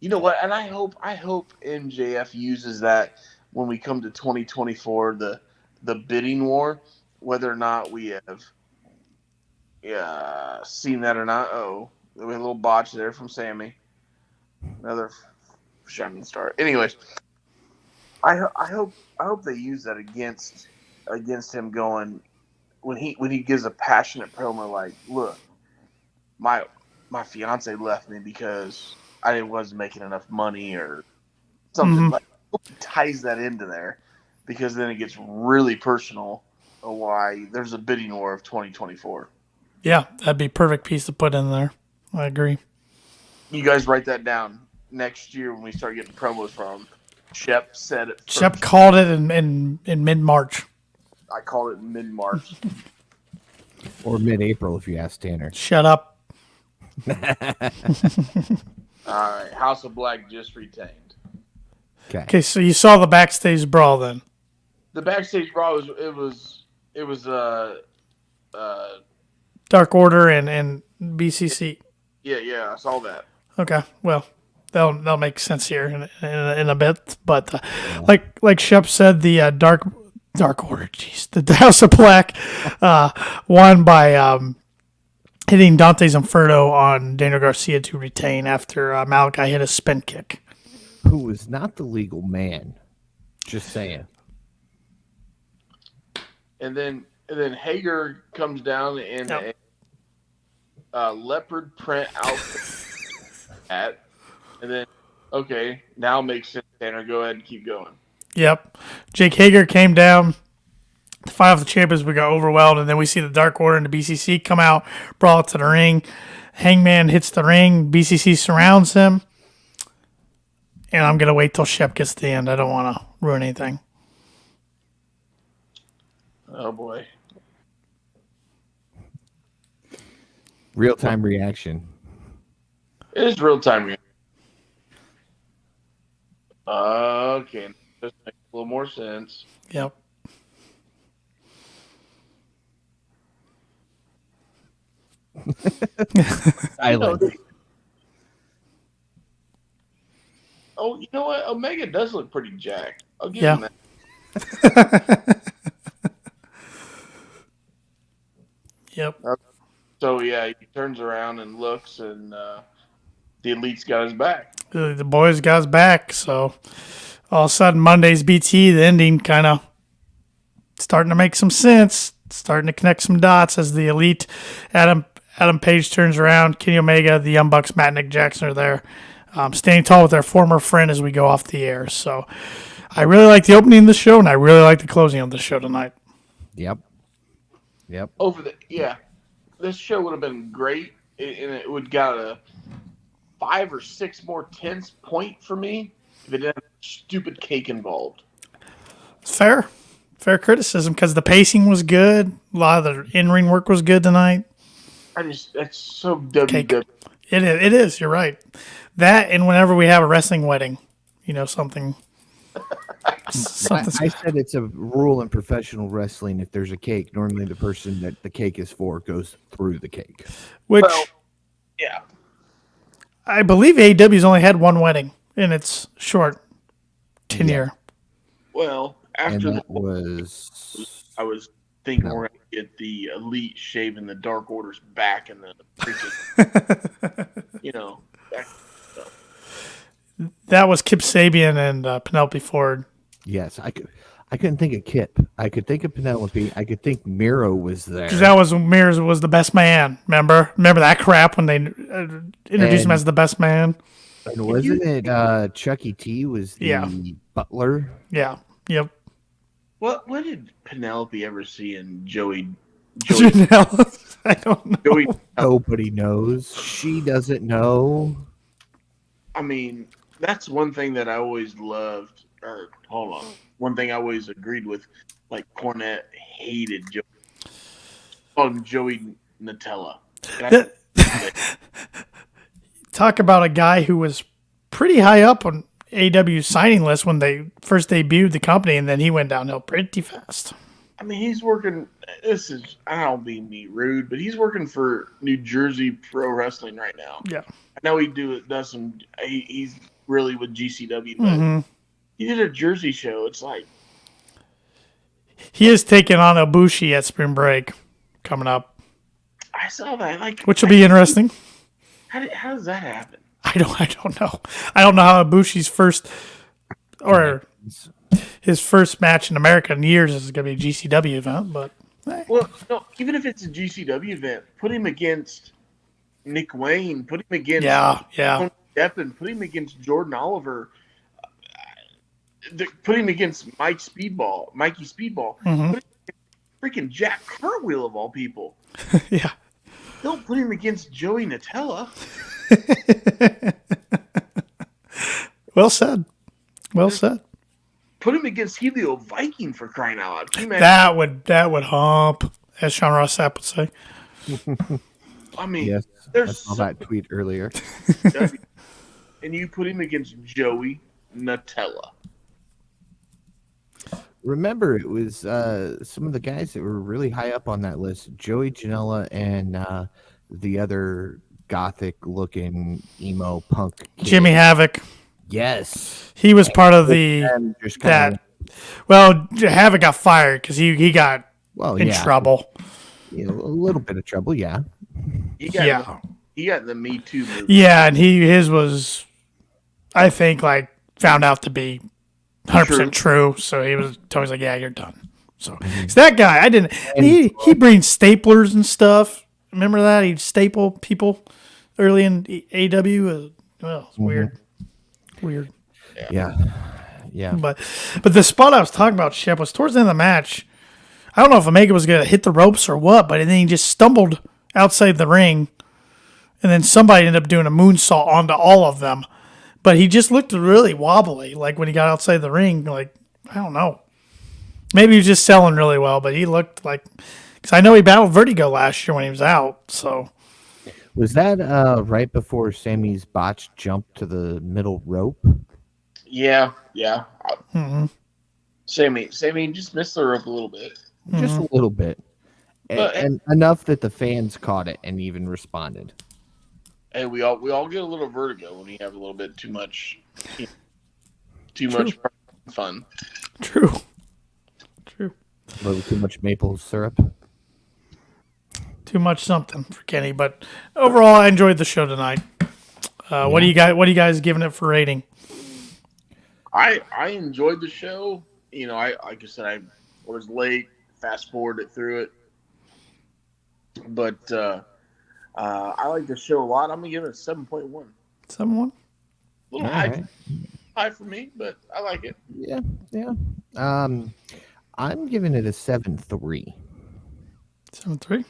You know what? And I hope MJF uses that when we come to 2024, the bidding war, whether or not we have seen that or not. Oh, there was a little botch there from Sammy. Another shining star. Anyways, I hope they use that against him going when he gives a passionate promo like, look, my fiance left me because I wasn't making enough money or something. Like, ties that into there because then it gets really personal of why there's a bidding war of 2024. Yeah, that'd be a perfect piece to put in there. I agree. You guys write that down next year when we start getting promos from him. Shep said it first. Shep called it in mid-March. I called it mid-March. Or mid-April if you ask Tanner. Shut up. All right, House of Black just retained. Okay, so you saw the backstage brawl then. The backstage brawl was Dark Order and BCC. Yeah, I saw that. Okay, well, that'll make sense here in a bit. But like Shep said, the Dark Order, the House of Black won by hitting Dante's Inferno on Daniel Garcia to retain after Malachi hit a spin kick. Who is not the legal man. Just saying. And then Hager comes down in a leopard print outfit. And then, okay, now makes sense, Tanner. Go ahead and keep going. Yep. Jake Hager came down to fight off the champions. We got overwhelmed, and then we see the Dark Order and the BCC come out, brawl to the ring. Hangman hits the ring. BCC surrounds him. And I'm going to wait till Shep gets to the end. I don't want to ruin anything. Oh, boy. Real-time reaction. It is real-time reaction. Okay, this makes a little more sense. Yep. I like it. Oh, you know what? Omega does look pretty jacked. I'll give him that. Yep. So yeah, he turns around and looks, and the Elite's got his back. The boys got his back. So all of a sudden, Monday's BT, the ending, kind of starting to make some sense, starting to connect some dots as the Elite, Adam Page turns around, Kenny Omega, the Young Bucks, Matt and Nick Jackson are there, standing tall with their former friend as we go off the air. So I really like the opening of the show, and I really like the closing of the show tonight. Yep. This show would have been great, and it would got a 5 or 6 more tense point for me if it didn't have stupid cake involved. Fair criticism, because the pacing was good. A lot of the in-ring work was good tonight. That's so WWE. It is. You're right. That, and whenever we have a wrestling wedding, something. I said it's a rule in professional wrestling. If there's a cake, normally the person that the cake is for goes through the cake. Which, yeah, I believe AEW's only had one wedding in its short tenure. Well, after and that I was thinking we're going to get the Elite shaving the Dark Order's back and the freaking, That was Kip Sabian and Penelope Ford. Yes, I couldn't think of Kip. I could think of Penelope. I could think Miro was there. Because that was Mears was the best man. Remember that crap when they introduced him as the best man. And wasn't it Chucky T was the butler? Yeah. Yep. What did Penelope ever see in Joey? I don't know. Joey, Nobody knows. She doesn't know. I mean, that's one thing that I always loved. Or hold on, one thing I always agreed with, like Cornette hated Joey. On Joey Nutella. Talk about a guy who was pretty high up on AEW signing list when they first debuted the company, and then he went downhill pretty fast. I mean, he's working. I don't mean be rude, but he's working for New Jersey Pro Wrestling right now. Yeah, I know does some. He's really with GCW, but he did a Jersey show. It's like he is taking on Ibushi at Spring Break coming up. I saw that, which will be interesting. How does that happen? I don't know. I don't know how Ibushi's his first match in America in years is going to be a GCW event, but hey. Well, no, even if it's a GCW event, put him against Nick Wayne, put him against Tony Deppen, put him against Jordan Oliver, put him against Mikey Speedball, put him against freaking Jack Cartwheel of all people. Yeah. Don't put him against Joey Nutella. Well said. Put him against Helio Viking, for crying out loud. That would hump, as Sean Ross Sapp would say. I mean, yes, I saw that tweet earlier. And you put him against Joey Nutella. Remember, it was some of the guys that were really high up on that list: Joey Janela and the other gothic-looking emo punk kid. Jimmy Havoc. Yes, he was part of that. Well, Havoc got fired because he got in trouble. A little bit of trouble, yeah. He got the Me Too movement. Yeah, and his was, I think, found out to be 100% true. So Tony's like, yeah, you're done. So that guy, he brings staplers and stuff. Remember that? He'd staple people early in AEW. It's weird. Weird. Yeah. But the spot I was talking about, Shep, was towards the end of the match. I don't know if Omega was going to hit the ropes or what, but then he just stumbled outside the ring, and then somebody ended up doing a moonsault onto all of them. But he just looked really wobbly, when he got outside the ring. I don't know. Maybe he was just selling really well, but he looked because I know he battled Vertigo last year when he was out. So was that right before Sammy's botched jump to the middle rope? Yeah. Sammy just missed the rope a little bit. Just a little bit. And enough that the fans caught it and even responded. Hey, we all get a little vertigo when you have a little bit too much much fun. True. A little too much maple syrup. too much something for Kenny. But overall, I enjoyed the show tonight. What do you guys giving it for rating? I enjoyed the show. Like I said, I was late. Fast forwarded through it, but I like the show a lot. I'm gonna give it a 7.1. 7.1. A little high for me, but I like it. Yeah. I'm giving it a 7.3. 7.3.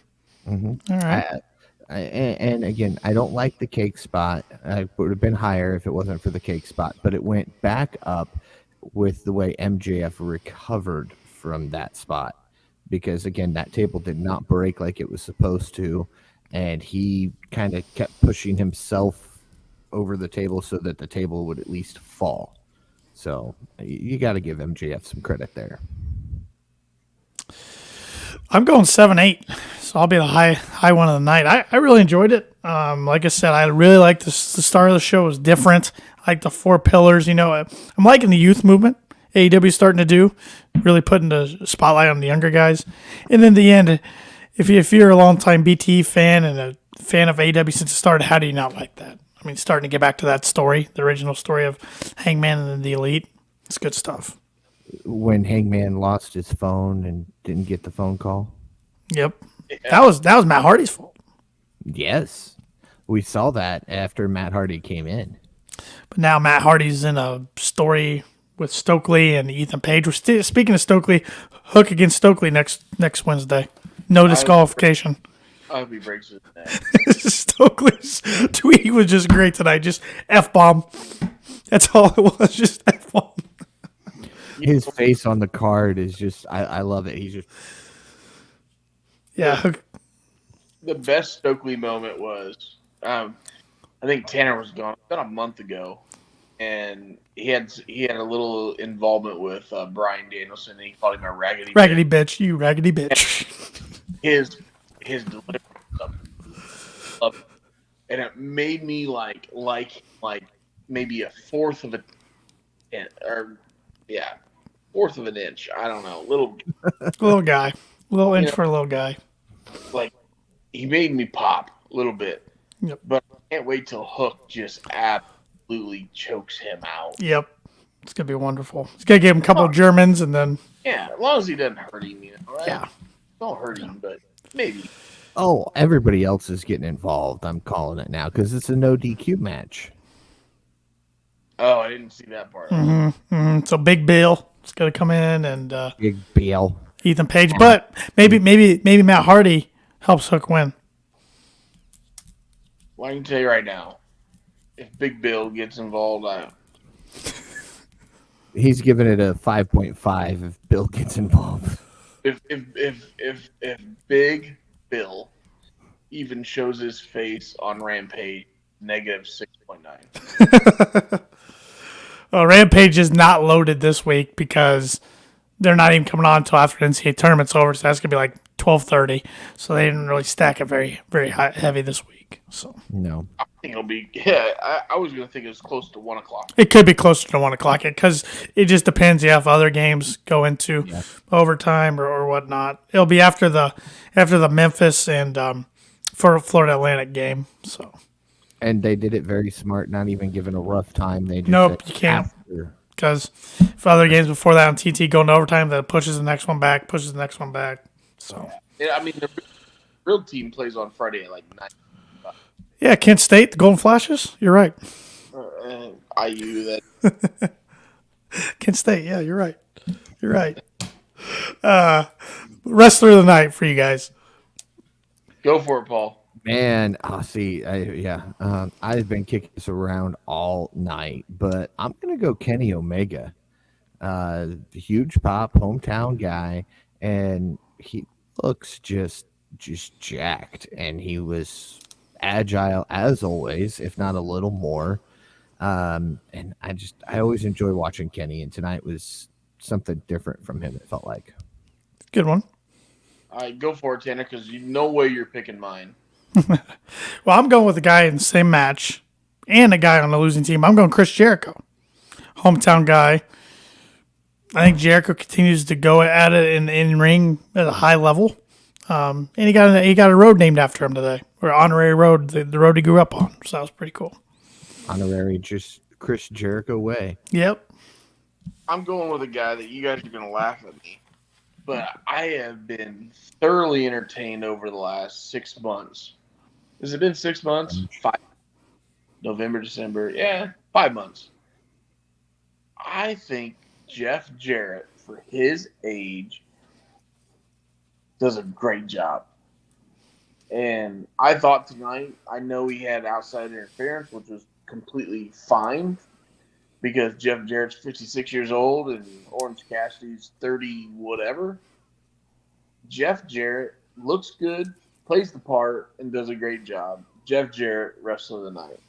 Mm-hmm. All right. And again, I don't like the cake spot. I would have been higher if it wasn't for the cake spot, but it went back up with the way MJF recovered from that spot. Because, again, that table did not break like it was supposed to, and he kind of kept pushing himself over the table so that the table would at least fall. So you got to give MJF some credit there. I'm going 7.8, so I'll be the high one of the night. I really enjoyed it. Like I said, I really liked the start of the show. It was different. I like the 4 pillars. I'm liking the youth movement AEW is starting to do, really putting the spotlight on the younger guys. And then the end, if you're a longtime BTE fan and a fan of AEW since it started, how do you not like that? I mean, starting to get back to that story, the original story of Hangman and the Elite. It's good stuff. When Hangman lost his phone and didn't get the phone call. Yep. That was Matt Hardy's fault. Yes. We saw that after Matt Hardy came in. But now Matt Hardy's in a story with Stokely and Ethan Page. Speaking of Stokely, Hook against Stokely next Wednesday. No disqualification. I hope he breaks his neck. Stokely's tweet was just great tonight. Just F-bomb. That's all it was. Just F-bomb. His face on the card is just, I love it. He's just. Yeah. The best Stokely moment was, I think Tanner was gone about a month ago, and he had a little involvement with Bryan Danielson, and he called him a raggedy bitch. You raggedy bitch. His delivery was and it made me like maybe a fourth of an inch. I don't know, little guy, little inch for a little guy. Like, he made me pop a little bit. Yep. But I can't wait till Hook just absolutely chokes him out. Yep. It's going to be wonderful. He's going to give him a couple of Germans and then... Yeah, as long as he doesn't hurt him, right? Yeah. Don't hurt him, but maybe. Oh, everybody else is getting involved. I'm calling it now because it's a no DQ match. Oh, I didn't see that part. Mm-hmm, mm-hmm. So Big Bill is going to come in and... Big Bill. Ethan Page. But maybe Matt Hardy helps Hook win. Well, I can tell you right now, if Big Bill gets involved, he's giving it a 5.5 if Bill gets involved. If Big Bill even shows his face on Rampage, negative 6.9. Well, Rampage is not loaded this week because they're not even coming on until after the NCAA tournament's over, so that's gonna be like 12:30. So they didn't really stack it very, very heavy this week. So no, I think it'll be. Yeah, I was gonna think it was close to 1 o'clock. It could be closer to 1 o'clock because it just depends. If other games go into overtime or whatnot, it'll be after the Memphis and for Florida Atlantic game. So. And they did it very smart, not even giving a rough time. They just nope, you can't. Because for other games before that on TT going to overtime, that pushes the next one back. So yeah, I mean, the real team plays on Friday at like 9. Yeah, Kent State, the Golden Flashes. You're right. IU that. Kent State. Yeah, you're right. Wrestler of the night for you guys. Go for it, Paul. Man, I've been kicking this around all night, but I'm gonna go Kenny Omega, huge pop, hometown guy, and he looks just jacked, and he was agile as always, if not a little more. And I always enjoy watching Kenny, and tonight was something different from him. It felt like good one. All right, go for it, Tanner, because you know way you're picking mine. Well, I'm going with the guy in the same match and a guy on the losing team. I'm going Chris Jericho, hometown guy. I think Jericho continues to go at it in ring at a high level. And he got a road named after him today, or honorary road, the road he grew up on. So that was pretty cool. Honorary just Chris Jericho way. Yep. I'm going with a guy that you guys are going to laugh at me, but I have been thoroughly entertained over the last 6 months. Has it been 6 months? 5. November, December. Yeah, 5 months. I think Jeff Jarrett, for his age, does a great job. And I thought tonight, I know he had outside interference, which was completely fine because Jeff Jarrett's 56 years old and Orange Cassidy's 30 whatever. Jeff Jarrett looks good, plays the part, and does a great job. Jeff Jarrett, wrestler of the night.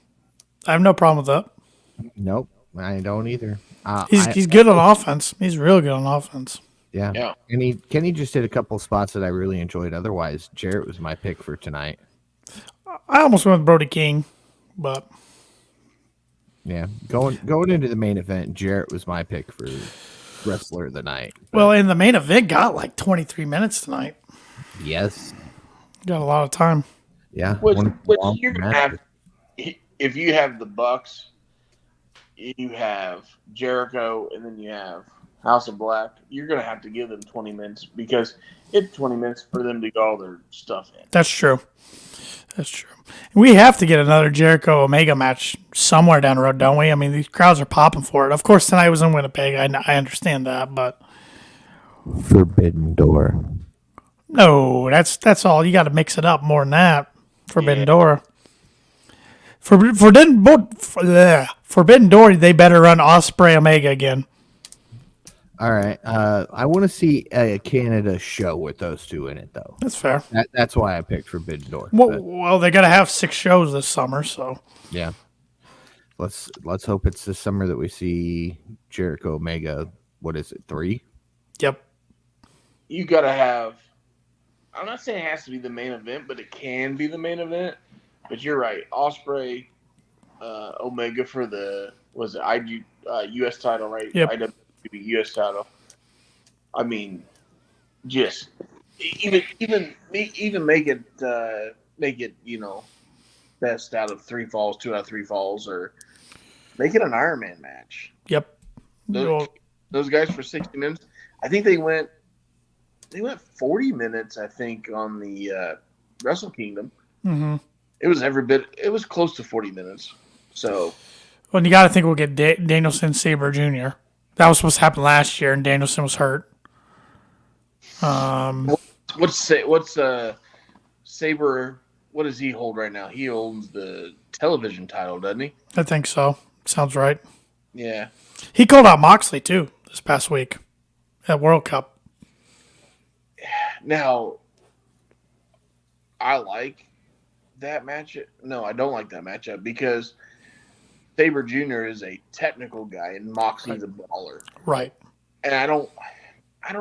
I have no problem with that. Nope, I don't either. He's good on offense. He's real good on offense. Yeah. Kenny just did a couple spots that I really enjoyed. Otherwise, Jarrett was my pick for tonight. I almost went with Brody King, but yeah, going into the main event, Jarrett was my pick for wrestler of the night. But, well, in the main event, got like 23 minutes tonight. Yes, Got a lot of time. Yeah, Which you're gonna have, if you have the Bucks, you have Jericho, and then you have House of Black. You're gonna have to give them 20 minutes because it's 20 minutes for them to get all their stuff in. That's true. That's true. We have to get another Jericho Omega match somewhere down the road, don't we? I mean, these crowds are popping for it. Of course, tonight was in Winnipeg. I understand that, but Forbidden Door. no, that's all. You got to mix it up more than that. Forbidden Door. Forbidden Door. They better run Osprey Omega again. All right. I want to see a Canada show with those two in it, though. That's fair. That's why I picked Forbidden Door. Well, they're gonna have 6 shows this summer, so yeah. Let's hope it's this summer that we see Jericho Omega. What is it? 3? Yep. You gotta have. I'm not saying it has to be the main event, but it can be the main event. But you're right. Osprey, Omega for the US title, right? Yep. IWGP US title. I mean, just even make it best out of 3 falls, 2 out of 3 falls, or make it an Iron Man match. Yep. Those guys for 60 minutes. I think they went 40 minutes. I think on the Wrestle Kingdom. Mm-hmm. It was every bit. It was close to 40 minutes. So, well, you got to think we'll get Danielson Sabre Jr. That was supposed to happen last year, and Danielson was hurt. What's Sabre? What does he hold right now? He holds the television title, doesn't he? I think so. Sounds right. Yeah. He called out Moxley too this past week at World Cup. Now, I like that match. No, I don't like that matchup because Sabre Jr. is a technical guy and Moxley's a baller. Right. And I don't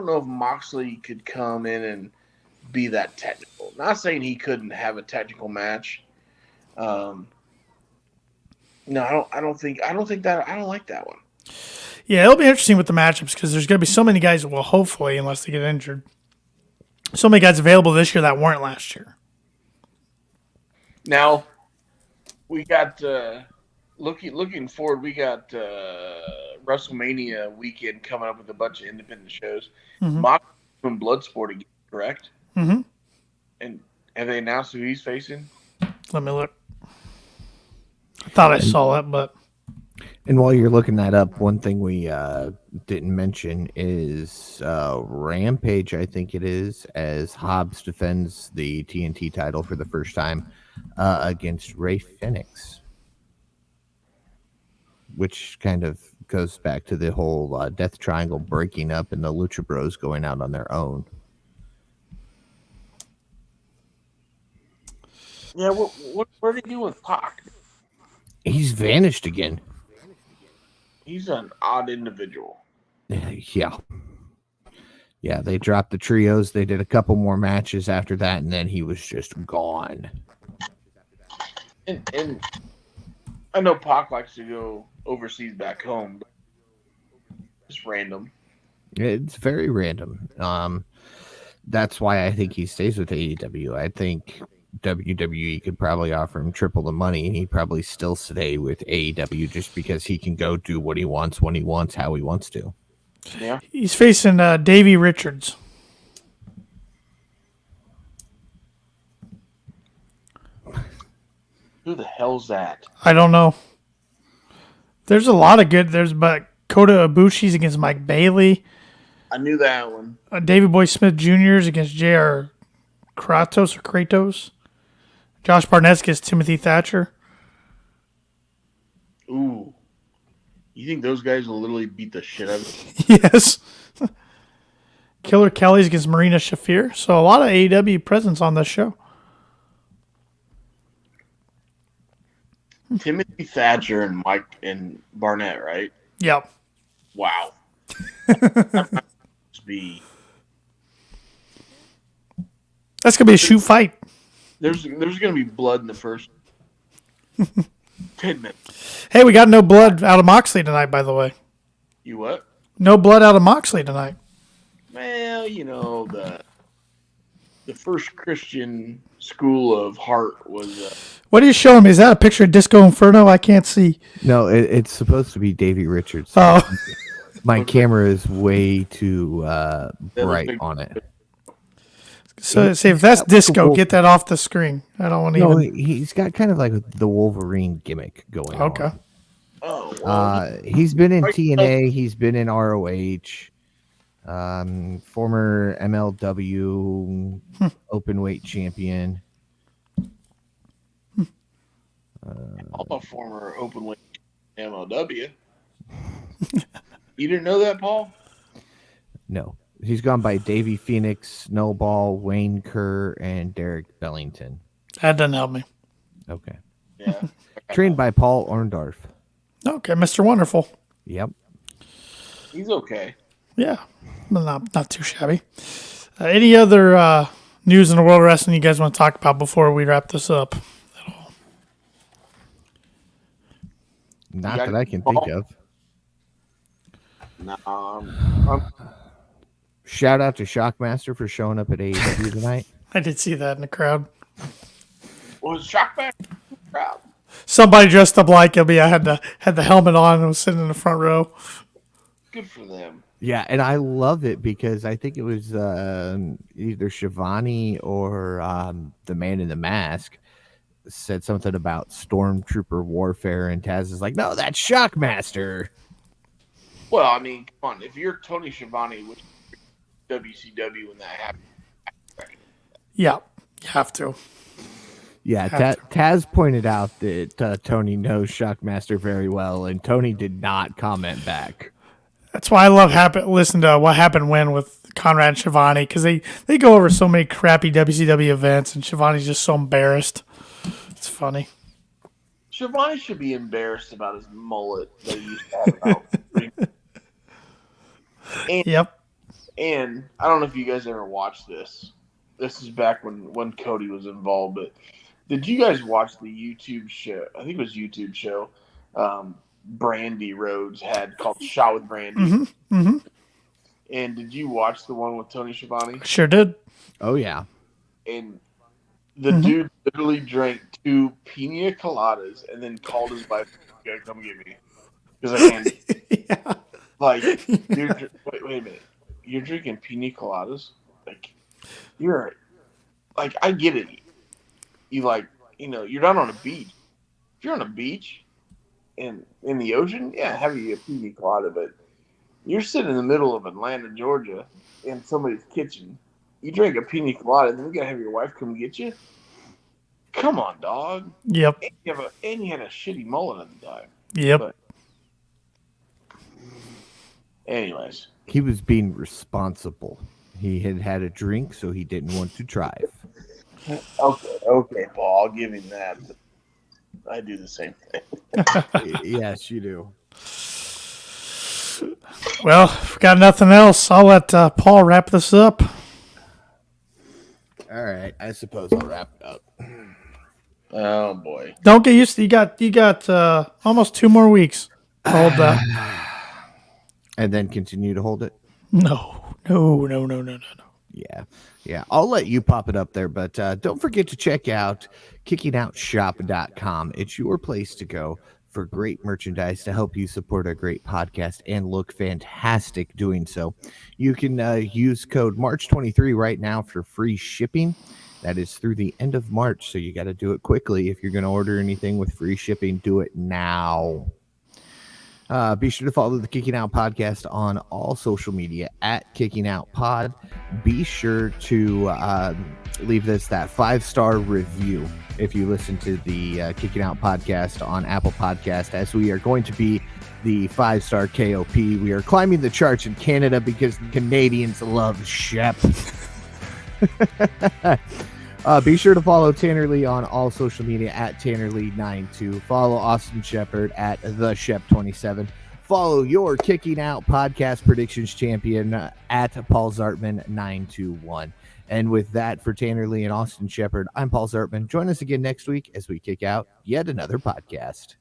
know if Moxley could come in and be that technical. Not saying he couldn't have a technical match. No, I don't like that one. Yeah, it'll be interesting with the matchups because there's going to be so many guys. Well, hopefully, unless they get injured, so many guys available this year that weren't last year. Now, we got looking forward. We got WrestleMania weekend coming up with a bunch of independent shows. Mm-hmm. Moxley from Bloodsport again, correct? Mm-hmm. And have they announced who he's facing? Let me look. I thought I saw it, but. And while you're looking that up, one thing we didn't mention is Rampage, I think it is, as Hobbs defends the TNT title for the first time against Ray Phoenix, which kind of goes back to the whole Death Triangle breaking up and the Lucha Bros going out on their own. Yeah, what are they doing with Pac? He's vanished again. He's an odd individual. Yeah. Yeah, they dropped the trios. They did a couple more matches after that, and then he was just gone. And I know Pac likes to go overseas back home, but it's random. It's very random. That's why I think he stays with AEW. I think WWE could probably offer him triple the money, and he'd probably still stay with AEW just because he can go do what he wants, when he wants, how he wants to. Yeah. He's facing Davey Richards. Who the hell's that? I don't know. There's a lot of good. But Kota Ibushi's against Mike Bailey. I knew that one. Davey Boy Smith Jr. is against J.R. Kratos. Josh Barnett's against Timothy Thatcher. Ooh. You think those guys will literally beat the shit out of him? Yes. Killer Kelly's against Marina Shafir. So a lot of AEW presence on this show. Timothy Thatcher and Mike and Barnett, right? Yep. Wow. That might be. That's gonna be a shoot fight. There's gonna be blood in the first 10 minutes. Hey, we got no blood out of Moxley tonight, by the way. You what? No blood out of Moxley tonight. Well, the first Christian school of heart was. What are you showing me? Is that a picture of Disco Inferno? I can't see. No, it's supposed to be Davey Richards. Oh. My camera is way too bright on it. So say if that's Disco, get that off the screen. I don't want to No, even. he's got kind of like the Wolverine gimmick going on. Okay. Oh. Well, He's been in TNA. He's been in ROH. Former MLW openweight champion. I'm a former openweight MLW. You didn't know that, Paul? No, he's gone by Davey Phoenix, Snowball, Wayne Kerr, and Derek Bellington. That doesn't help me. Okay. Yeah. Trained by Paul Orndorff. Okay, Mr. Wonderful. Yep. He's okay. Yeah, not too shabby. Any other news in the world of wrestling you guys want to talk about before we wrap this up? Not that I can think of. No. Shout out to Shockmaster for showing up at AEW tonight. I did see that in the crowd. Was Shockback crowd? Somebody dressed up like him. I had the helmet on and was sitting in the front row. Good for them. Yeah, and I love it because I think it was either Shivani or the Man in the Mask said something about Stormtrooper warfare, and Taz is like, "No, that's Shockmaster." Well, I mean, come on. If you're Tony Schiavone with WCW when that happened. Yeah, you have to. Yeah, Taz pointed out that Tony knows Shockmaster very well, and Tony did not comment back. That's why I love listen to What Happened When with Conrad and Shivani, because they go over so many crappy WCW events, and Shivani's just so embarrassed. It's funny. Shivani should be embarrassed about his mullet that he used to have about. Yep. And I don't know if you guys ever watched this. This is back when Cody was involved, but did you guys watch the YouTube show? I think it was YouTube show. Brandy Rhodes had called Shot with Brandy. Mm-hmm. Mm-hmm. And did you watch the one with Tony Schiavone? Sure did. Oh yeah. And the dude literally drank 2 pina coladas and then called his wife, "You gotta come get me," because I can't. Yeah. Like, wait a minute. You're drinking pina coladas? Like, I get it. You're not on a beach. If you're on a beach in the ocean, yeah, have you a pina colada, but you're sitting in the middle of Atlanta, Georgia, in somebody's kitchen. You drink a pina colada, and then you gotta have your wife come get you? Come on, dog. Yep. And you had a shitty mullet at the time. Yep. But anyways. He was being responsible. He had a drink, so he didn't want to drive. Okay, Paul, I'll give him that. I do the same thing. Yes, you do. Well, if we got nothing else, I'll let Paul wrap this up. All right, I suppose I'll wrap it up. Oh boy! Don't get used to. You got almost 2 more weeks to hold that. And then continue to hold it. No. Yeah. I'll let you pop it up there, but don't forget to check out kickingoutshop.com. It's your place to go for great merchandise to help you support a great podcast and look fantastic doing so. You can use code March23 right now for free shipping. That is through the end of March, so you got to do it quickly. If you're going to order anything with free shipping, do it now. Be sure to follow the Kicking Out Podcast on all social media at Kicking Out Pod. Be sure to leave us that 5-star review if you listen to the Kicking Out Podcast on Apple Podcast, as we are going to be the 5-star KOP. We are climbing the charts in Canada because the Canadians love Shep. Be sure to follow Tanner Lee on all social media at TannerLee92. Follow Austin Shepard at TheShep27. Follow your Kicking Out Podcast Predictions champion at Paul Zartman921. And with that, for Tanner Lee and Austin Shepard, I'm Paul Zartman. Join us again next week as we kick out yet another podcast.